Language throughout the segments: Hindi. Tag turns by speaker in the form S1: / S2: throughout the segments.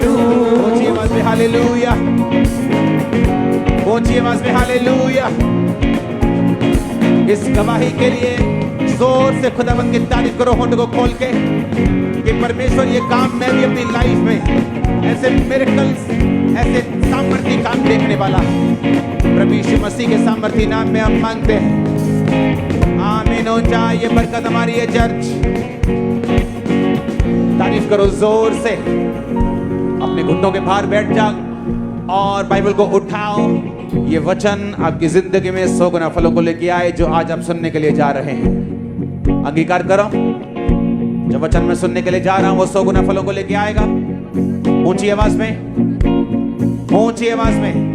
S1: ऊंची आवाज में हालेलुया, ऊंची आवाज में हालेलुया। इस गवाही के लिए जोर से खुदावंद की तारीफ करो, होंठ को खोल के, कि परमेश्वर ये काम मैं भी अपनी लाइफ में ऐसे मिरेकल्स, ऐसे सामर्थी काम देखने वाला प्रभु यीशु मसीह के सामर्थी नाम में हम मांगते हैं। आमीन हो जाए ये बरकत हमारी है चर्च। तारीफ करो जोर से, अपने घुटनों के भार बैठ जाओ और बाइबल को उठाओ। ये वचन आपकी जिंदगी में 100 गुना फलों को लेके आए जो आज आप सुनने के लिए जा रहे हैं। अंगीकार करो, जो वचन मैं सुनने के लिए जा रहा हूं वो 100 गुना फलों को लेके आएगा। ऊंची आवाज में, ऊंची आवाज में।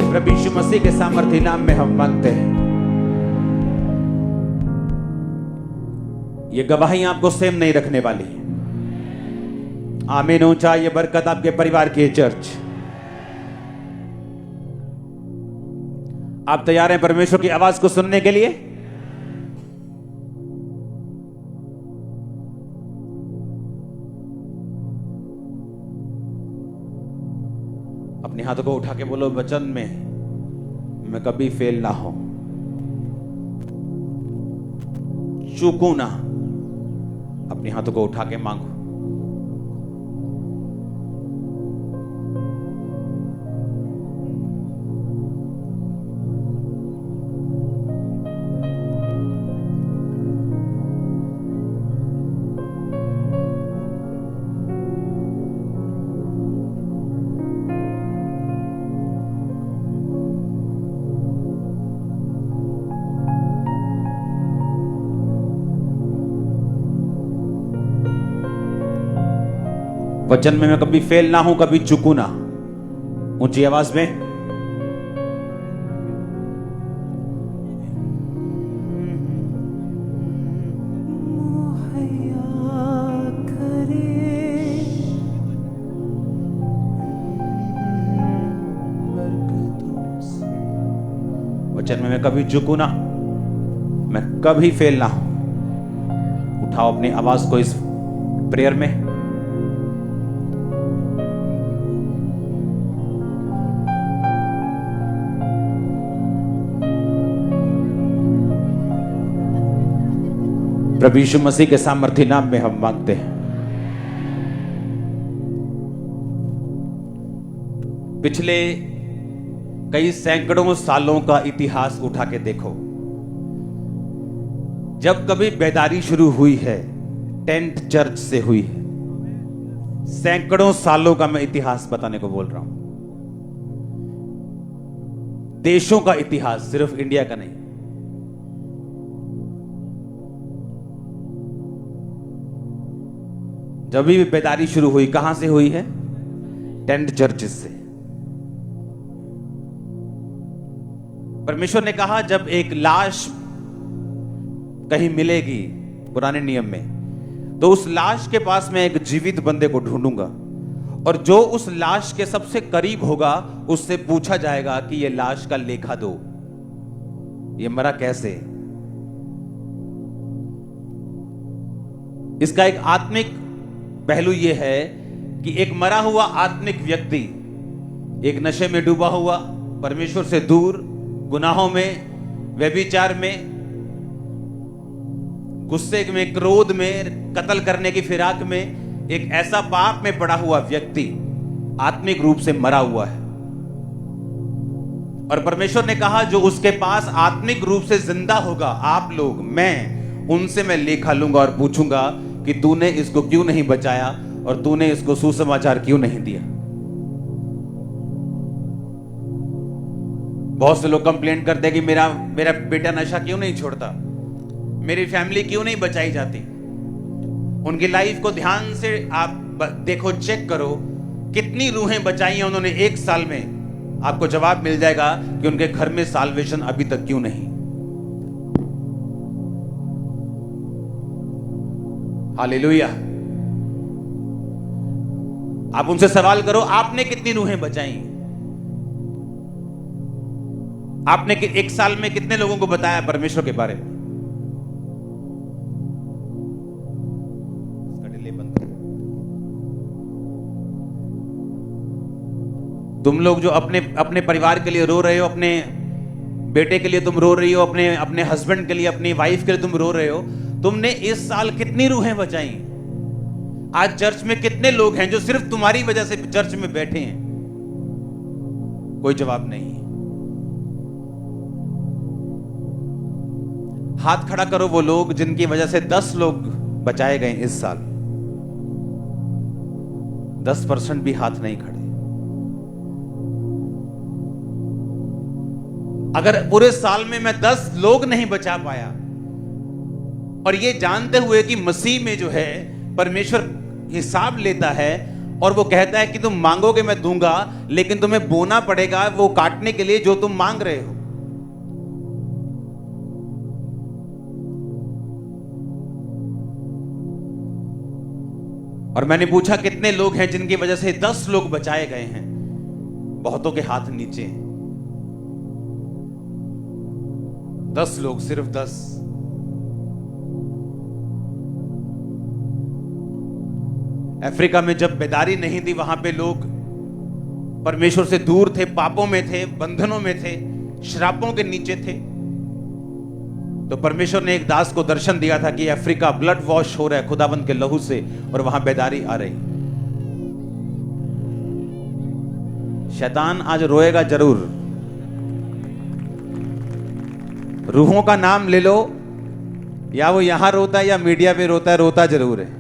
S1: प्रभु यीशु मसीह के सामर्थी नाम में हम मांगते हैं। ये गवाही आपको सेम नहीं रखने वाली। आमीन हो जाए ये बरकत आपके परिवार की चर्च। आप तैयार हैं परमेश्वर की आवाज को सुनने के लिए? अपने हाथों को उठा के बोलो, वचन में मैं कभी फेल ना हो, चूकू ना। अपने हाथों को उठा के मांगो। वचन में मैं कभी फेल ना हूं, कभी चूकू ना। ऊंची आवाज में। वचन में मैं कभी चूकू ना, मैं कभी फेल ना हूं। उठाओ अपनी आवाज को इस प्रेयर में। प्रभु यीशु मसीह के सामर्थी नाम में हम मांगते हैं। पिछले कई सैकड़ों सालों का इतिहास उठा के देखो। जब कभी बेदारी शुरू हुई है, टेंट चर्च से हुई है। सैकड़ों सालों का मैं इतिहास बताने को बोल रहा हूं। देशों का इतिहास, सिर्फ इंडिया का नहीं। जब भी बेदारी शुरू हुई, कहां से हुई है? टेंट चर्चेस से। परमेश्वर ने कहा जब एक लाश कहीं मिलेगी पुराने नियम में, तो उस लाश के पास मैं एक जीवित बंदे को ढूंढूंगा, और जो उस लाश के सबसे करीब होगा उससे पूछा जाएगा कि यह लाश का लेखा दो, ये मरा कैसे। इसका एक आत्मिक पहलू यह है कि एक मरा हुआ आत्मिक व्यक्ति, एक नशे में डूबा हुआ, परमेश्वर से दूर, गुनाहों में, व्यभिचार में, गुस्से में, क्रोध में, कत्ल करने की फिराक में, एक ऐसा पाप में पड़ा हुआ व्यक्ति आत्मिक रूप से मरा हुआ है। और परमेश्वर ने कहा जो उसके पास आत्मिक रूप से जिंदा होगा, आप लोग, मैं, उनसे मैं लेखा लूंगा और पूछूंगा कि तूने इसको क्यों नहीं बचाया और तूने इसको सुसमाचार क्यों नहीं दिया। बहुत से लोग कंप्लेंट करते हैं कि मेरा बेटा नशा क्यों नहीं छोड़ता, मेरी फैमिली क्यों नहीं बचाई जाती। उनकी लाइफ को ध्यान से आप देखो, चेक करो कितनी रूहें बचाई हैं उन्होंने एक साल में। आपको जवाब मिल जाएगा कि उनके घर में साल्वेशन अभी तक क्यों नहीं। हालेलुया। आप उनसे सवाल करो, आपने कितनी रूहें बचाई? आपने एक साल में कितने लोगों को बताया परमेश्वर के बारे में? इसका डिले बंद करो। तुम लोग जो अपने अपने परिवार के लिए रो रहे हो, अपने बेटे के लिए तुम रो रही हो, अपने अपने हस्बैंड के लिए, अपनी वाइफ के लिए तुम रो रहे हो, तुमने इस साल कितनी रूहें बचाई? आज चर्च में कितने लोग हैं जो सिर्फ तुम्हारी वजह से चर्च में बैठे हैं? कोई जवाब नहीं। हाथ खड़ा करो वो लोग जिनकी वजह से 10 लोग बचाए गए इस साल। 10% भी हाथ नहीं खड़े। अगर पूरे साल में मैं 10 लोग नहीं बचा पाया, और ये जानते हुए कि मसीह में जो है परमेश्वर हिसाब लेता है और वो कहता है कि तुम मांगोगे मैं दूंगा, लेकिन तुम्हें बोना पड़ेगा वो काटने के लिए जो तुम मांग रहे हो। और मैंने पूछा कितने लोग हैं जिनकी वजह से 10 लोग बचाए गए हैं? बहुतों के हाथ नीचे हैं। 10 लोग, सिर्फ 10। अफ्रीका में जब बेदारी नहीं थी, वहां पे लोग परमेश्वर से दूर थे, पापों में थे, बंधनों में थे, श्रापों के नीचे थे। तो परमेश्वर ने एक दास को दर्शन दिया था कि अफ्रीका ब्लड वॉश हो रहा है खुदाबंद के लहू से, और वहां बेदारी आ रही। शैतान आज रोएगा जरूर। रूहों का नाम ले लो, या वो यहां रोता है या मीडिया पे रोता है, रोता जरूर है।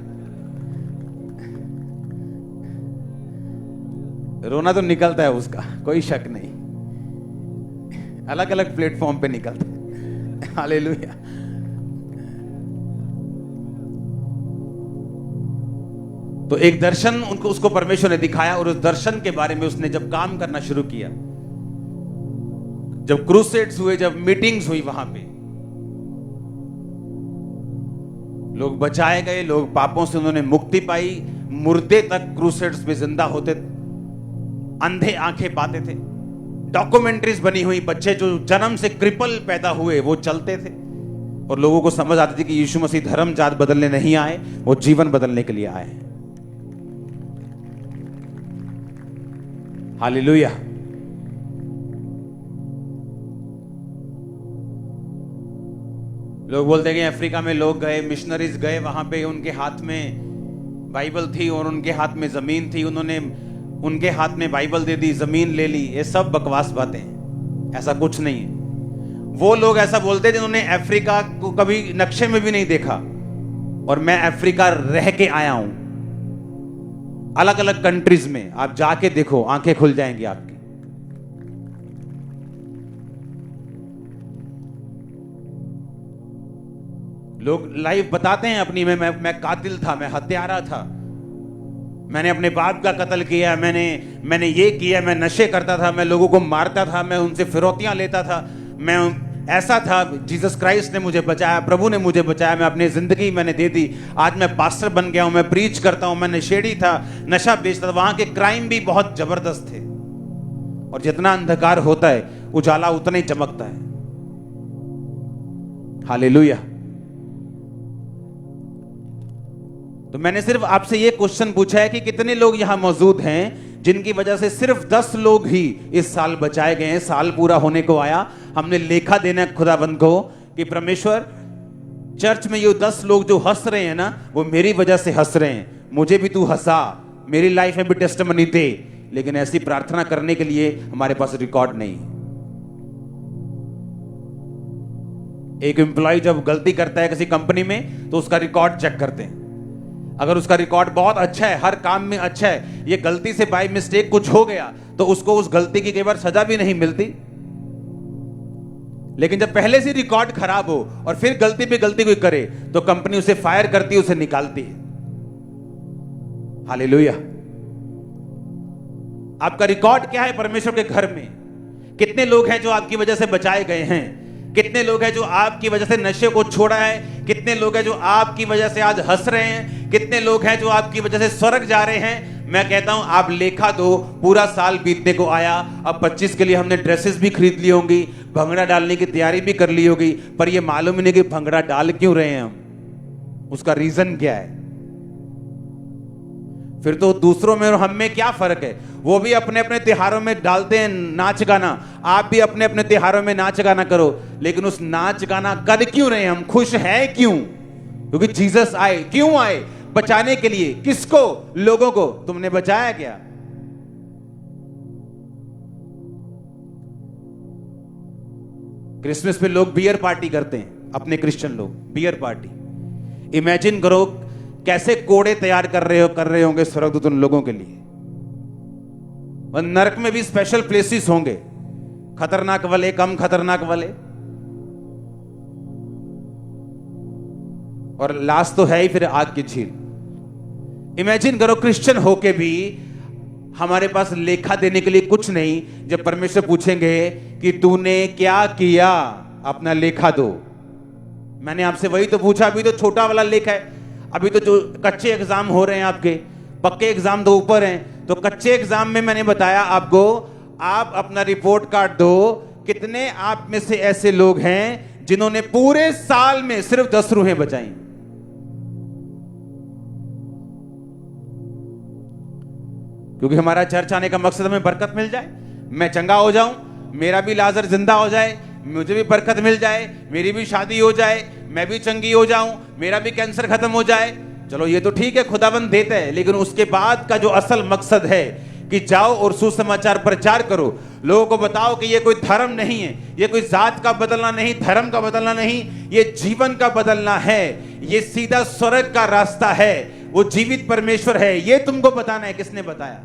S1: रोना तो निकलता है उसका, कोई शक नहीं, अलग अलग प्लेटफॉर्म पे निकलता है। हालेलुया। तो एक दर्शन उनको उसको परमेश्वर ने दिखाया, और उस दर्शन के बारे में उसने जब काम करना शुरू किया, जब क्रूसेड्स हुए, जब मीटिंग्स हुई, वहां पे लोग बचाए गए, लोग पापों से उन्होंने मुक्ति पाई, मुर्दे तक क्रूसेड्स में जिंदा होते, अंधे आंखें पाते थे, डॉक्यूमेंट्रीज बनी हुई, बच्चे जो जन्म से क्रिपल पैदा हुए वो चलते थे, और लोगों को समझ आती थी कि यीशु मसीह धर्म जात बदलने नहीं आए, वो जीवन बदलने के लिए आए। हालेलुया। लोग बोलते हैं कि अफ्रीका में लोग गए, मिशनरीज गए, वहां पे उनके हाथ में बाइबल थी और उनके हाथ में जमीन थी, उन्होंने उनके हाथ में बाइबल दे दी, जमीन ले ली। ये सब बकवास बातें हैं, ऐसा कुछ नहीं है। वो लोग ऐसा बोलते हैं जिन्होंने अफ्रीका को कभी नक्शे में भी नहीं देखा, और मैं अफ्रीका रह के आया हूं, अलग अलग कंट्रीज में। आप जाके देखो, आंखें खुल जाएंगी आपकी। लोग लाइव बताते हैं अपनी, मैं कातिल था, मैं हत्यारा था, मैंने अपने बाप का कत्ल किया, मैंने ये किया, मैं नशे करता था, मैं लोगों को मारता था, मैं उनसे फिरौतियां लेता था, मैं ऐसा था। जीसस क्राइस्ट ने मुझे बचाया, प्रभु ने मुझे बचाया, मैं अपनी जिंदगी मैंने दे दी, आज मैं पास्टर बन गया हूं, मैं प्रीच करता हूं, मैं नशेड़ी था, नशा बेचता था। वहां के क्राइम भी बहुत जबरदस्त थे, और जितना अंधकार होता है उजाला उतना ही चमकता है। हालेलुया। तो मैंने सिर्फ आपसे ये क्वेश्चन पूछा है कि कितने लोग यहां मौजूद हैं जिनकी वजह से सिर्फ 10 लोग ही इस साल बचाए गए हैं। साल पूरा होने को आया, हमने लेखा देना है खुदावंद को कि परमेश्वर, चर्च में ये 10 लोग जो हंस रहे हैं ना, वो मेरी वजह से हंस रहे हैं, मुझे भी तू हंसा, मेरी लाइफ में भी टेस्टिमनी दे। लेकिन ऐसी प्रार्थना करने के लिए हमारे पास रिकॉर्ड नहीं। एक एम्प्लॉय जब गलती करता है किसी कंपनी में तो उसका रिकॉर्ड चेक करते हैं। अगर उसका रिकॉर्ड बहुत अच्छा है, हर काम में अच्छा है, ये गलती से बाय मिस्टेक कुछ हो गया तो उसको उस गलती की कई बार सजा भी नहीं मिलती। लेकिन जब पहले से रिकॉर्ड खराब हो और फिर गलती पे गलती कोई करे तो कंपनी उसे फायर करती है, उसे निकालती है। हालेलुया। आपका रिकॉर्ड क्या है परमेश्वर के घर में? कितने लोग हैं जो आपकी वजह से बचाए गए हैं? कितने लोग हैं जो आपकी वजह से नशे को छोड़ा है, कितने लोग हैं जो आपकी वजह से आज हंस रहे हैं, कितने लोग हैं जो आपकी वजह से स्वर्ग जा रहे हैं। मैं कहता हूं आप लेखा दो, पूरा साल बीतने को आया, अब 25 के लिए हमने ड्रेसेस भी खरीद ली होंगी, भंगड़ा डालने की तैयारी भी कर ली होगी, पर ये मालूम ही नहीं कि भंगड़ा डाल क्यों रहे हैं हम, उसका रीजन क्या है। फिर तो दूसरों में और हम में क्या फर्क है। वो भी अपने अपने त्योहारों में डालते हैं नाच गाना, आप भी अपने अपने त्योहारों में नाच गाना करो, लेकिन उस नाच गाना कर क्यों रहे हैं हम, खुश हैं क्यों? क्योंकि जीसस आए। क्यों आए? बचाने के लिए। किसको? लोगों को। तुमने बचाया क्या? क्रिसमस पे लोग बियर पार्टी करते हैं, अपने क्रिश्चियन लोग बियर पार्टी। इमेजिन करो कैसे कोड़े तैयार कर रहे होंगे स्वर्गदूत उन लोगों के लिए। और नरक में भी स्पेशल प्लेसेस होंगे, खतरनाक वाले, कम खतरनाक वाले, और लास्ट तो है ही फिर आग की झील। इमेजिन करो क्रिश्चियन होके भी हमारे पास लेखा देने के लिए कुछ नहीं। जब परमेश्वर पूछेंगे कि तूने क्या किया, अपना लेखा दो। मैंने आपसे वही तो पूछा, अभी तो छोटा वाला लेखा है, अभी तो जो कच्चे एग्जाम हो रहे हैं आपके, पक्के एग्जाम तो ऊपर हैं। तो कच्चे एग्जाम में मैंने बताया आपको, आप अपना रिपोर्ट कार्ड दो, कितने आप में से ऐसे लोग हैं जिन्होंने पूरे साल में सिर्फ 10 रूहें बचाई। क्योंकि हमारा चर्च आने का मकसद हमें बरकत मिल जाए, मैं चंगा हो जाऊं, मेरा भी लाजर जिंदा हो जाए, मुझे भी बरकत मिल जाए, मेरी भी शादी हो जाए, मैं भी चंगी हो जाऊं, मेरा भी कैंसर खत्म हो जाए। चलो ये तो ठीक है, खुदाबंद देता है, लेकिन उसके बाद का जो असल मकसद है कि जाओ और सुसमाचार प्रचार करो, लोगों को बताओ कि ये कोई धर्म नहीं है, ये कोई जात का बदलना नहीं, धर्म का बदलना नहीं, ये जीवन का बदलना है, ये सीधा स्वर्ग का रास्ता है, वो जीवित परमेश्वर है, ये तुमको बताना है। किसने बताया?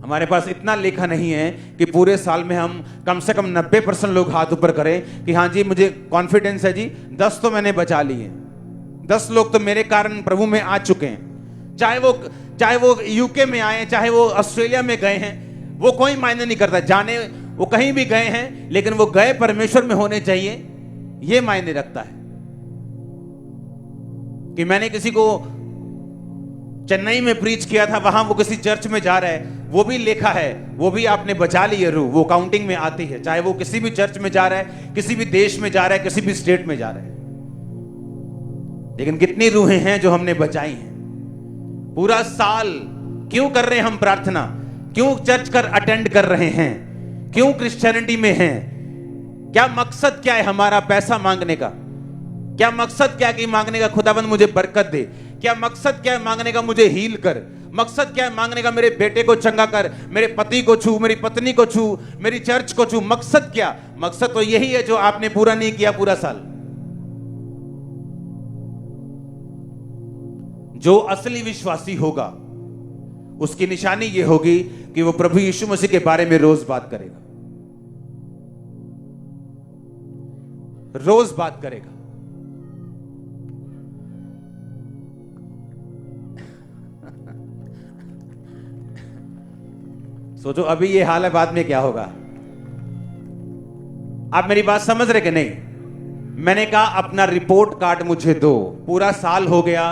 S1: हमारे पास इतना लेखा नहीं है कि पूरे साल में हम कम से कम 90% लोग हाथ ऊपर करें कि हाँ जी मुझे कॉन्फिडेंस है जी, 10 तो मैंने बचा लिए, 10 लोग तो मेरे कारण प्रभु में आ चुके हैं। चाहे वो यूके में आए, चाहे वो ऑस्ट्रेलिया में गए हैं, वो कोई मायने नहीं करता, जाने वो कहीं भी गए हैं, लेकिन वो गए परमेश्वर में होने चाहिए, ये मायने रखता है। कि मैंने किसी को चेन्नई में प्रीच किया था, वहां वो किसी चर्च में जा रहा है, वो भी लेखा है, वो भी आपने बचा ली है रूह, वो काउंटिंग में आती है, चाहे वो किसी भी चर्च में जा रहा है, किसी भी देश में जा रहा है, किसी भी स्टेट में जा रहा है। लेकिन कितनी रूहें हैं जो हमने बचाई हैं? पूरा साल क्यों कर रहे हैं हम प्रार्थना? क्यों चर्च कर अटेंड कर रहे हैं? क्यों क्रिश्चियनिटी में हैं? क्या मकसद क्या है हमारा पैसा मांगने का? क्या मकसद क्या कि मांगने का खुदाबंद मुझे बरकत दे? क्या मकसद क्या है मांगने का मुझे हील कर? मकसद क्या है मांगने का मेरे बेटे को चंगा कर, मेरे पति को छू, मेरी पत्नी को छू, मेरी चर्च को छू? मकसद क्या? मकसद तो यही है जो आपने पूरा नहीं किया पूरा साल। जो असली विश्वासी होगा उसकी निशानी यह होगी कि वो प्रभु यीशु मसीह के बारे में रोज बात करेगा, रोज बात करेगा। सोचो अभी ये हाल है, बाद में क्या होगा? आप मेरी बात समझ रहे कि नहीं? मैंने कहा अपना रिपोर्ट कार्ड मुझे दो, पूरा साल हो गया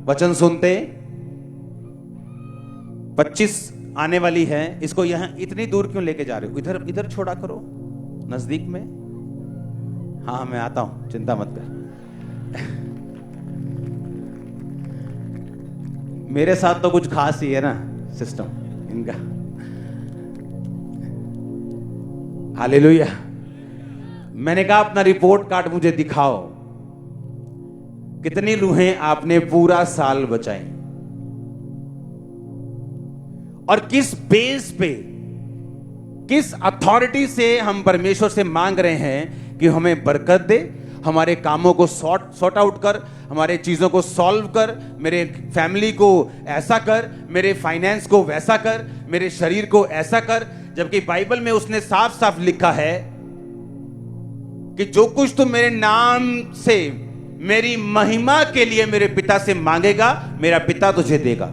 S1: वचन सुनते, 25 आने वाली है, इसको यहां इतनी दूर क्यों लेके जा रहे हो? इधर इधर छोड़ा करो, नजदीक में। हाँ मैं आता हूं, चिंता मत कर। मेरे साथ तो कुछ खास ही है ना सिस्टम इनका। हालेलुया। मैंने कहा अपना रिपोर्ट कार्ड मुझे दिखाओ, कितनी रूहें आपने पूरा साल बचाई, और किस बेस पे, किस अथॉरिटी से हम परमेश्वर से मांग रहे हैं कि हमें बरकत दे, हमारे कामों को सॉर्ट आउट कर, हमारे चीजों को सॉल्व कर, मेरे फैमिली को ऐसा कर, मेरे फाइनेंस को वैसा कर, मेरे शरीर को ऐसा कर। जबकि बाइबल में उसने साफ साफ लिखा है कि जो कुछ तुम मेरे नाम से मेरी महिमा के लिए मेरे पिता से मांगेगा, मेरा पिता तुझे देगा।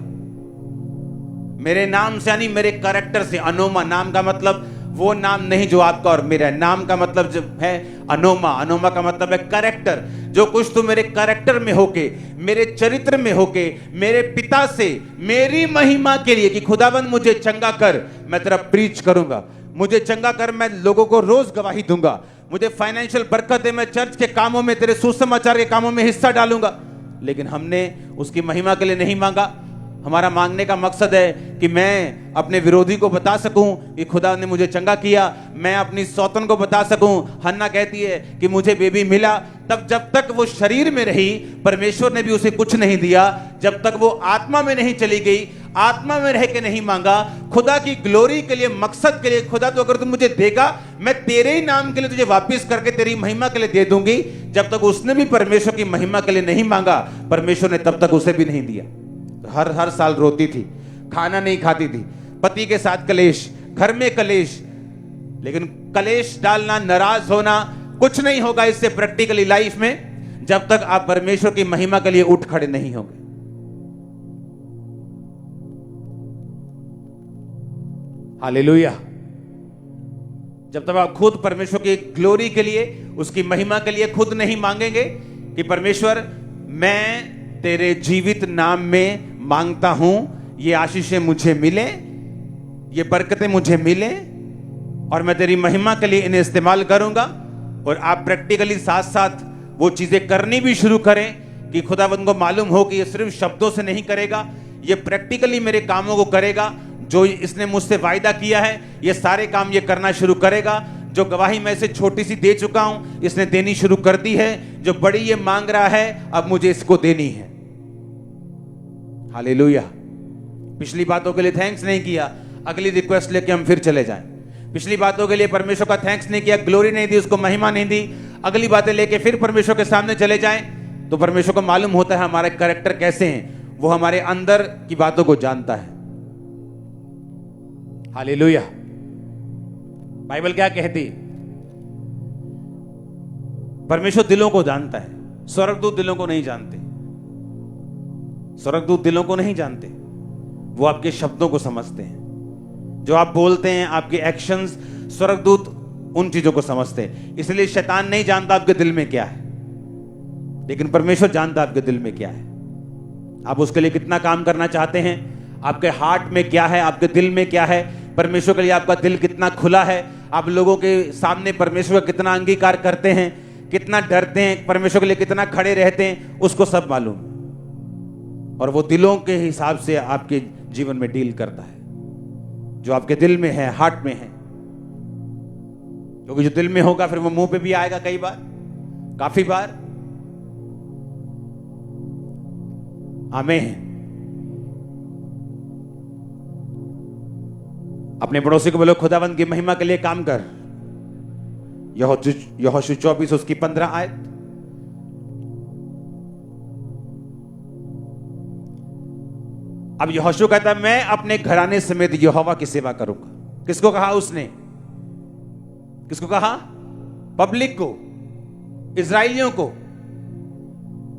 S1: मेरे नाम से यानी मेरे कैरेक्टर से। अनोमा नाम का मतलब वो नाम नहीं जो आपका और मेरा है। नाम का मतलब जो है अनोमा, अनोमा का मतलब है कैरेक्टर। जो कुछ तू मेरे कैरेक्टर में होके, मेरे चरित्र में होके, मेरे पिता से मेरी महिमा के लिए कि खुदाबंद मुझे चंगा कर, मैं तेरा प्रीच करूंगा, मुझे चंगा कर, मैं लोगों को रोज गवाही दूंगा, मुझे फाइनेंशियल बरकत दे, मैं चर्च के कामों में, तेरे सुसमाचार के कामों में हिस्सा डालूंगा। लेकिन हमने उसकी महिमा के लिए नहीं मांगा। हमारा मांगने का मकसद है कि मैं अपने विरोधी को बता सकूं कि खुदा ने मुझे चंगा किया, मैं अपनी सौतन को बता सकूं। हन्ना कहती है कि मुझे बेबी मिला, तब जब तक वो शरीर में रही परमेश्वर ने भी उसे कुछ नहीं दिया, जब तक वो आत्मा में नहीं चली गई, आत्मा में रह के नहीं मांगा। खुदा की ग्लोरी के लिए, मकसद के लिए, खुदा तो अगर तुम मुझे देगा मैं तेरे ही नाम के लिए तुझे वापस करके तेरी महिमा के लिए दे दूंगी। जब तक उसने भी परमेश्वर की महिमा के लिए नहीं मांगा, परमेश्वर ने तब तक उसे भी नहीं दिया। हर साल रोती थी, खाना नहीं खाती थी, पति के साथ कलेश, घर में कलेश। लेकिन कलेश डालना, नाराज होना कुछ नहीं होगा इससे प्रैक्टिकली लाइफ में, जब तक आप परमेश्वर की महिमा के लिए उठ खड़े नहीं होंगे। हालेलुया। जब तक आप खुद परमेश्वर की ग्लोरी के लिए, उसकी महिमा के लिए खुद नहीं मांगेंगे कि परमेश्वर मैं तेरे जीवित नाम में मांगता हूं, ये आशीषें मुझे मिले, ये बरकतें मुझे मिले और मैं तेरी महिमा के लिए इन्हें इस्तेमाल करूंगा। और आप प्रैक्टिकली साथ साथ वो चीजें करनी भी शुरू करें कि खुदावंद को मालूम हो कि ये सिर्फ शब्दों से नहीं करेगा, ये प्रैक्टिकली मेरे कामों को करेगा। जो इसने मुझसे वायदा किया है ये सारे काम ये करना शुरू करेगा। जो गवाही मैं इसे छोटी सी दे चुका हूं, इसने देनी शुरू कर दी है। जो बड़ी ये मांग रहा है, अब मुझे इसको देनी है। हालेलुया। पिछली बातों के लिए थैंक्स नहीं किया, अगली रिक्वेस्ट लेके हम फिर चले जाएं। पिछली बातों के लिए परमेश्वर का थैंक्स नहीं किया, ग्लोरी नहीं दी, उसको महिमा नहीं दी, अगली बातें लेके फिर परमेश्वर के सामने चले जाएं, तो परमेश्वर को मालूम होता है हमारे कैरेक्टर कैसे हैं। वो हमारे अंदर की बातों को जानता है। हालेलुया। बाइबल क्या कहती? परमेश्वर दिलों को जानता है, स्वर्गदूत दिलों को नहीं जानते। स्वर्गदूत दिलों को नहीं जानते, वो आपके शब्दों को समझते हैं। जो आप बोलते हैं, आपके एक्शंस, स्वर्गदूत उन चीजों को समझते हैं। इसलिए शैतान नहीं जानता आपके दिल में क्या है, लेकिन परमेश्वर जानता है आपके दिल में क्या है। आप उसके लिए कितना काम करना चाहते हैं, आपके हार्ट में क्या है, आपके दिल में क्या है, परमेश्वर के लिए आपका दिल कितना खुला है, आप लोगों के सामने परमेश्वर का कितना अंगीकार करते हैं, कितना डरते हैं, परमेश्वर के लिए कितना खड़े रहते हैं, उसको सब मालूम। और वो दिलों के हिसाब से आपके जीवन में डील करता है, जो आपके दिल में है, हार्ट में है। क्योंकि जो दिल में होगा फिर वो मुंह पे भी आएगा, कई बार, काफी बार। आमीन। अपने पड़ोसी को बोलो खुदावंद की महिमा के लिए काम कर। यहोशू 24 उसकी 15 आयत। अब यहोशू कहता है मैं अपने घराने समेत यहोवा की सेवा करूंगा। किसको कहा उसने? किसको कहा? पब्लिक को, इजराइलियों को।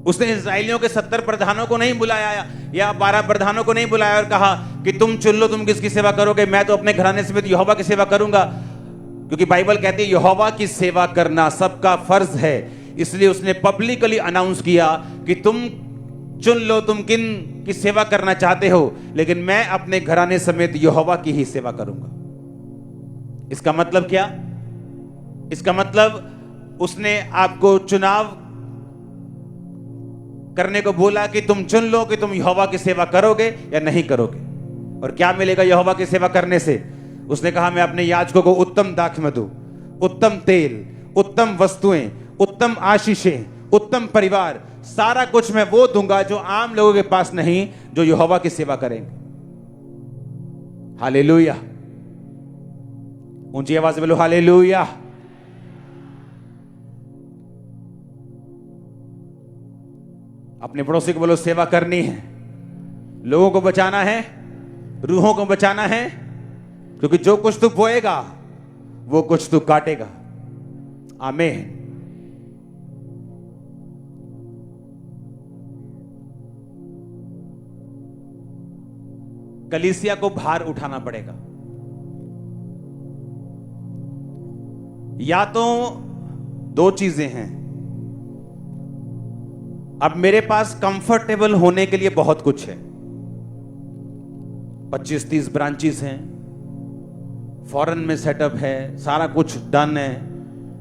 S1: उसने इजराइलियों के 70 प्रधानों को नहीं बुलाया या 12 प्रधानों को नहीं बुलाया और कहा कि तुम चुन लो तुम किसकी सेवा करोगे, मैं तो अपने घराने समेत यहोवा की सेवा करूंगा। क्योंकि बाइबल कहती है यहोवा की सेवा करना सबका फर्ज है। इसलिए उसने पब्लिकली अनाउंस किया कि तुम चुन लो तुम किन की सेवा करना चाहते हो, लेकिन मैं अपने घराने समेत यहोवा की ही सेवा करूंगा। इसका मतलब क्या? इसका मतलब उसने आपको चुनाव करने को बोला कि तुम चुन लो कि तुम यहोवा की सेवा करोगे या नहीं करोगे। और क्या मिलेगा यहोवा की सेवा करने से? उसने कहा मैं अपने याजकों को उत्तम दाखमधु, उत्तम तेल, उत्तम वस्तुएं, उत्तम आशीषें, उत्तम परिवार, सारा कुछ मैं वो दूंगा जो आम लोगों के पास नहीं, जो यहोवा की सेवा करेंगे। हालेलुया। ऊंची आवाज से बोलो हालेलुया। अपने पड़ोसी को बोलो सेवा करनी है, लोगों को बचाना है, रूहों को बचाना है। क्योंकि जो कुछ तू बोएगा वो कुछ तू काटेगा। आमीन। कलीसिया को भार उठाना पड़ेगा। या तो दो चीजें हैं, अब मेरे पास कंफर्टेबल होने के लिए बहुत कुछ है, 25-30 ब्रांचेस हैं, फॉरेन में सेटअप है, सारा कुछ डन है,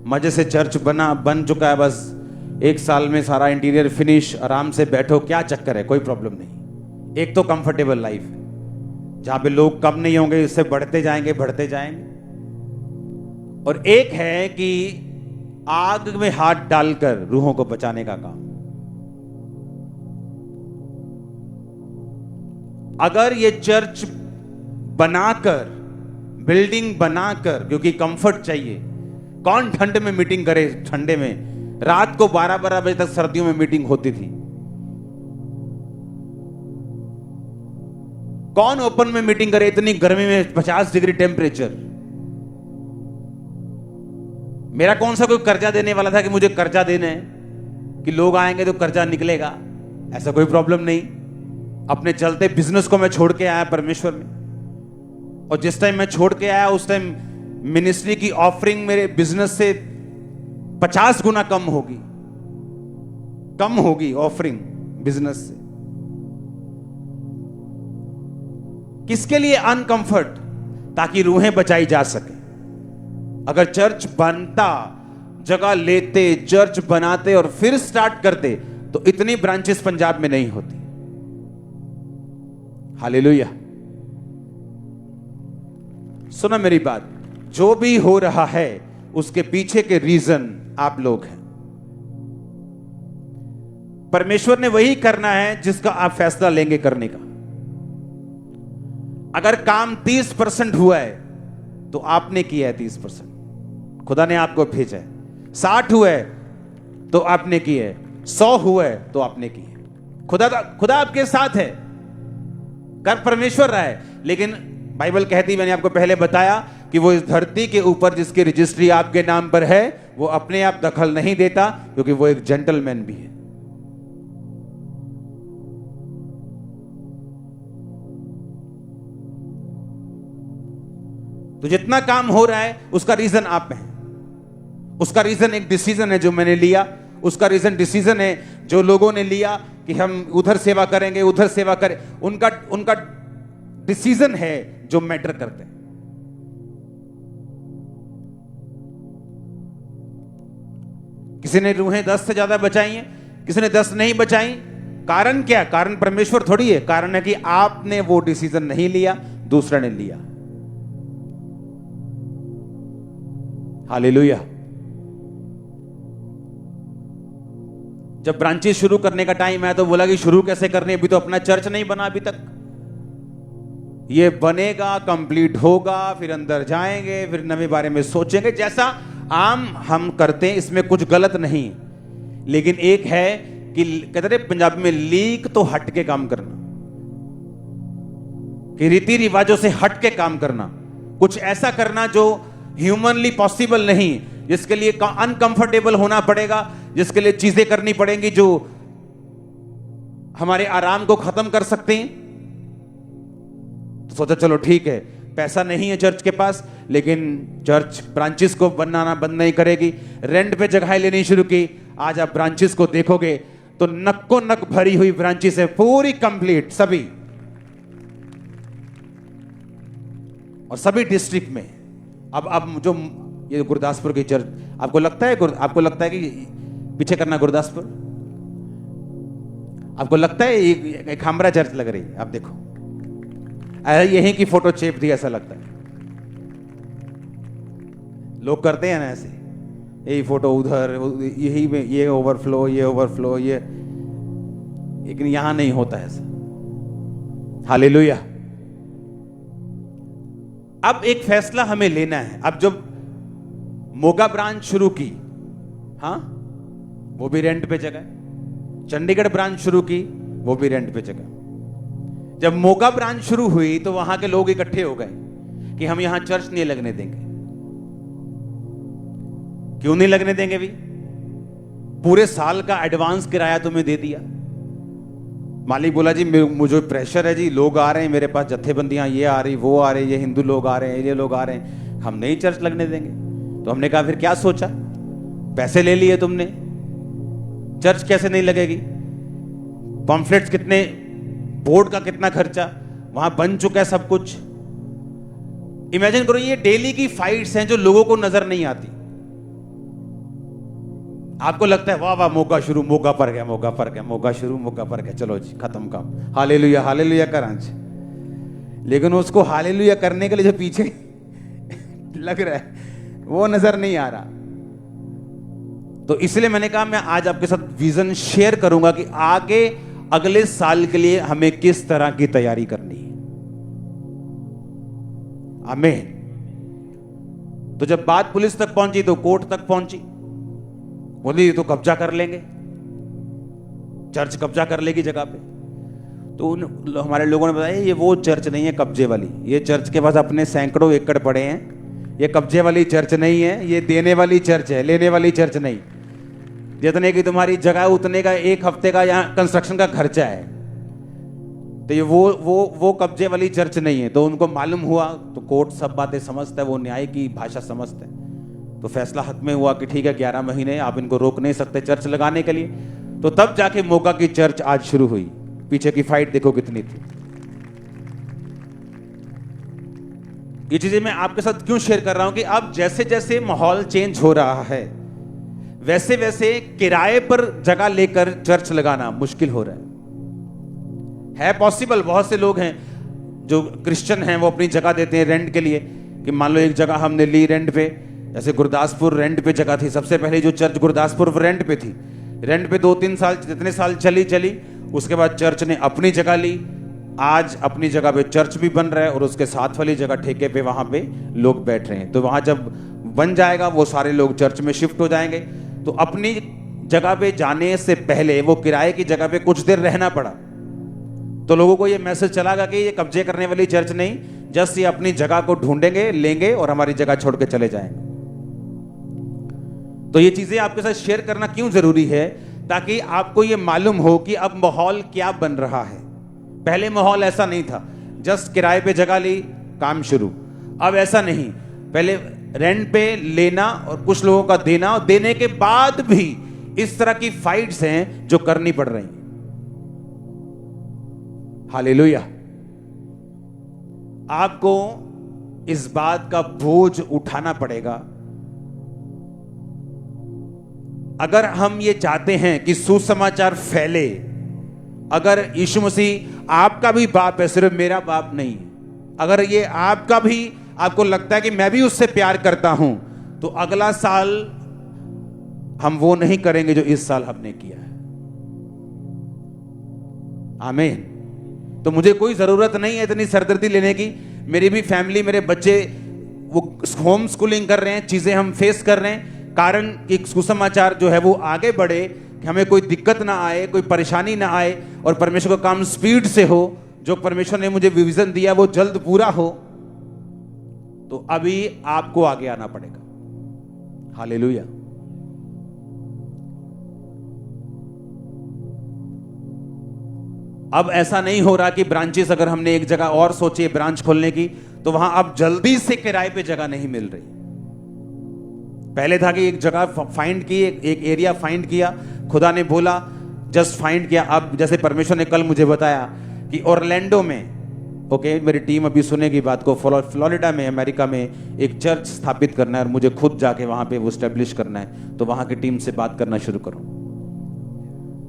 S1: मजे से चर्च बन चुका है, बस 1 साल में सारा इंटीरियर फिनिश, आराम से बैठो, क्या चक्कर है, कोई प्रॉब्लम नहीं। एक तो कंफर्टेबल लाइफ है जहां पे लोग कम नहीं होंगे, इससे बढ़ते जाएंगे बढ़ते जाएंगे। और एक है कि आग में हाथ डालकर रूहों को बचाने का काम। अगर ये चर्च बनाकर, बिल्डिंग बनाकर, क्योंकि कंफर्ट चाहिए, कौन ठंड में मीटिंग करे, ठंडे में रात को 12-12 बजे तक सर्दियों में मीटिंग होती थी, कौन ओपन में मीटिंग करे इतनी गर्मी में, 50 डिग्री टेम्परेचर। मेरा कौन सा कोई कर्जा देने वाला था कि मुझे कर्जा देना है, कि लोग आएंगे तो कर्जा निकलेगा, ऐसा कोई प्रॉब्लम नहीं। अपने चलते बिजनेस को मैं छोड़ के आया परमेश्वर में, और जिस टाइम मैं छोड़ के आया उस टाइम मिनिस्ट्री की ऑफरिंग मेरे बिजनेस से 50 गुना कम होगी ऑफरिंग बिजनेस से। किसके लिए अनकंफर्ट? ताकि रूहें बचाई जा सके। अगर चर्च बनता, जगह लेते, चर्च बनाते और फिर स्टार्ट करते तो इतनी ब्रांचेस पंजाब में नहीं होती। हालेलुया। सुना मेरी बात, जो भी हो रहा है उसके पीछे के रीजन आप लोग हैं। परमेश्वर ने वही करना है जिसका आप फैसला लेंगे करने का। अगर काम 30% हुआ है तो आपने किया है 30%, खुदा ने आपको भेजा है। 60 हुआ है तो आपने किया है, 100 हुआ है तो आपने किया है। खुदा आपके साथ है, कर परमेश्वर रहा है। लेकिन बाइबल कहती, मैंने आपको पहले बताया कि वो इस धरती के ऊपर जिसकी रजिस्ट्री आपके नाम पर है, वो अपने आप दखल नहीं देता, क्योंकि वो एक जेंटलमैन भी है। तो जितना काम हो रहा है उसका रीजन आप हैं। उसका रीजन एक डिसीजन है जो मैंने लिया, उसका रीजन डिसीजन है जो लोगों ने लिया कि हम उधर सेवा करेंगे, उधर सेवा करें। उनका डिसीजन है जो मैटर करते हैं। किसी ने रूहें 10 से ज्यादा बचाई हैं, किसी ने 10 नहीं बचाई। कारण क्या? कारण परमेश्वर थोड़ी है, कारण है कि आपने वो डिसीजन नहीं लिया, दूसरा ने लिया। हालेलुया। जब ब्रांचेस शुरू करने का टाइम आया तो बोला कि शुरू कैसे करनी, अभी तो अपना चर्च नहीं बना अभी तक। ये बनेगा, कंप्लीट होगा, फिर अंदर जाएंगे, फिर नए बारे में सोचेंगे, जैसा आम हम करते हैं। इसमें कुछ गलत नहीं, लेकिन एक है कि कहते हैं पंजाबी में लीक तो हट के काम करना, कि रीति रिवाजों से हट के काम करना, कुछ ऐसा करना जो ह्यूमनली पॉसिबल नहीं, जिसके लिए अनकंफर्टेबल होना पड़ेगा, जिसके लिए चीजें करनी पड़ेंगी जो हमारे आराम को खत्म कर सकते हैं। तो सोचा चलो ठीक है, पैसा नहीं है चर्च के पास, लेकिन चर्च ब्रांचेस को बनाना बंद नहीं करेगी। रेंट पे जगह लेनी शुरू की। आज आप ब्रांचेस को देखोगे तो नक्को नक भरी हुई ब्रांचेस है, पूरी कंप्लीट, सभी, और सभी डिस्ट्रिक्ट में। अब जो ये गुरदासपुर की चर्च, आपको लगता है कि पीछे करना गुरदासपुर, आपको लगता है ये खामरा चर्च लग रही है? आप देखो, यहीं की फोटो चेप दी, ऐसा लगता है। लोग करते हैं ना ऐसे, यही फोटो उधर, यही में ये ओवरफ्लो, ये, लेकिन यहां नहीं होता ऐसा। हालेलुया। अब एक फैसला हमें लेना है। अब जब मोगा ब्रांच शुरू की, हाँ, वो भी रेंट पे जगह। चंडीगढ़ ब्रांच शुरू की, वो भी रेंट पे जगह। जब मोगा ब्रांच शुरू हुई तो वहां के लोग इकट्ठे हो गए कि हम यहां चर्च नहीं लगने देंगे। क्यों नहीं लगने देंगे? भी पूरे साल का एडवांस किराया तुम्हें दे दिया। मालिक बोला जी मुझे प्रेशर है जी, लोग आ रहे हैं मेरे पास, जत्थेबंदियां ये आ रही, वो आ रही, ये हिंदू लोग आ रहे हैं, ये लोग आ रहे हैं, हम नहीं चर्च लगने देंगे। तो हमने कहा फिर क्या सोचा, पैसे ले लिए तुमने, चर्च कैसे नहीं लगेगी, पम्फलेट्स कितने, बोर्ड का कितना खर्चा, वहां बन चुका है सब कुछ। इमेजिन करो, ये डेली की फाइट्स हैं जो लोगों को नजर नहीं आती। आपको लगता है वाह वाह मौका शुरू, मौका पर गया, मौका पर गया, मौका शुरू, मौका पर गया, चलो जी खत्म काम, हालेलुया कर आज। लेकिन उसको हालेलुया करने के लिए जो पीछे लग रहा है वो नजर नहीं आ रहा। तो इसलिए मैंने कहा मैं आज आपके साथ विजन शेयर करूंगा कि आगे अगले साल के लिए हमें किस तरह की तैयारी करनी है। आमीन। तो जब बात पुलिस तक पहुंची तो कोर्ट तक पहुंची, बोली तो कब्जा कर लेंगे, चर्च कब्जा कर लेगी जगह पे। तो हमारे लोगों ने बताया ये वो चर्च नहीं है कब्जे वाली, ये चर्च के पास अपने सैकड़ों एकड़ पड़े हैं, ये कब्जे वाली चर्च नहीं है, ये देने वाली चर्च है, लेने वाली चर्च नहीं। जितने की तुम्हारी जगह उतने का 1 हफ्ते का यहाँ कंस्ट्रक्शन का खर्चा है। तो ये वो कब्जे वाली चर्च नहीं है। तो उनको मालूम हुआ, तो कोर्ट सब बातें समझता है, वो न्याय की भाषा समझता है। तो फैसला हक में हुआ कि ठीक है 11 महीने आप इनको रोक नहीं सकते चर्च लगाने के लिए। तो तब जाके मौका की चर्च आज शुरू हुई। पीछे की फाइट देखो कितनी थी। ये चीजें मैं आपके साथ क्यों शेयर कर रहा हूं कि अब जैसे जैसे माहौल चेंज हो रहा है वैसे वैसे किराए पर जगह लेकर चर्च लगाना मुश्किल हो रहा है पॉसिबल। बहुत से लोग हैं जो क्रिश्चियन हैं, वो अपनी जगह देते हैं रेंट के लिए, कि मान लो एक जगह हमने ली रेंट पे, जैसे गुरदासपुर रेंट पे जगह थी, सबसे पहले जो चर्च गुरदासपुर रेंट पे थी, रेंट पे 2-3 साल जितने साल चली, उसके बाद चर्च ने अपनी जगह ली। आज अपनी जगह पे चर्च भी बन रहा है और उसके साथ वाली जगह ठेके पे वहां पे लोग बैठ रहे हैं। तो वहां जब बन जाएगा वो सारे लोग चर्च में शिफ्ट हो जाएंगे। तो अपनी जगह पे जाने से पहले वो किराए की जगह पे कुछ देर रहना पड़ा। तो लोगों को ये मैसेज चलागा कि ये कब्जे करने वाली चर्च नहीं, जस्ट ये अपनी जगह को ढूंढेंगे, लेंगे और हमारी जगह छोड़ के चले जाएंगे। तो ये चीजें आपके साथ शेयर करना क्यों जरूरी है, ताकि आपको ये मालूम हो कि अब माहौल क्या बन रहा है। पहले माहौल ऐसा नहीं था, जस्ट किराए पे जगह ली काम शुरू। अब ऐसा नहीं, पहले रेंट पे लेना और कुछ लोगों का देना, और देने के बाद भी इस तरह की फाइट्स हैं जो करनी पड़ रही हैं। हालेलुया। आपको इस बात का बोझ उठाना पड़ेगा अगर हम ये चाहते हैं कि सुसमाचार फैले। अगर यीशु मसीह आपका भी बाप है, सिर्फ मेरा बाप नहीं, अगर ये आपका भी, आपको लगता है कि मैं भी उससे प्यार करता हूं, तो अगला साल हम वो नहीं करेंगे जो इस साल हमने किया है। आमीन। तो मुझे कोई जरूरत नहीं है इतनी सरदर्दी लेने की। मेरी भी फैमिली, मेरे बच्चे वो होम स्कूलिंग कर रहे हैं, चीजें हम फेस कर रहे हैं, कारण कि सुसमाचार जो है वो आगे बढ़े, कि हमें कोई दिक्कत ना आए, कोई परेशानी ना आए, और परमेश्वर का काम स्पीड से हो, जो परमेश्वर ने मुझे विजन दिया वो जल्द पूरा हो। तो अभी आपको आगे आना पड़ेगा। हालेलुया। अब ऐसा नहीं हो रहा कि ब्रांचेस, अगर हमने एक जगह और सोची ब्रांच खोलने की, तो वहां अब जल्दी से किराए पे जगह नहीं मिल रही। पहले था कि एक जगह फाइंड की, एक एरिया फाइंड किया, खुदा ने बोला जस्ट फाइंड किया। अब जैसे परमेश्वर ने कल मुझे बताया कि ऑरलैंडो में, ओके, मेरी टीम अभी सुनेगी बात को, फ्लोरिडा में, अमेरिका में एक चर्च स्थापित करना है और मुझे खुद जाके वहां पे वो स्टैब्लिश करना है। तो वहां की टीम से बात करना शुरू करो।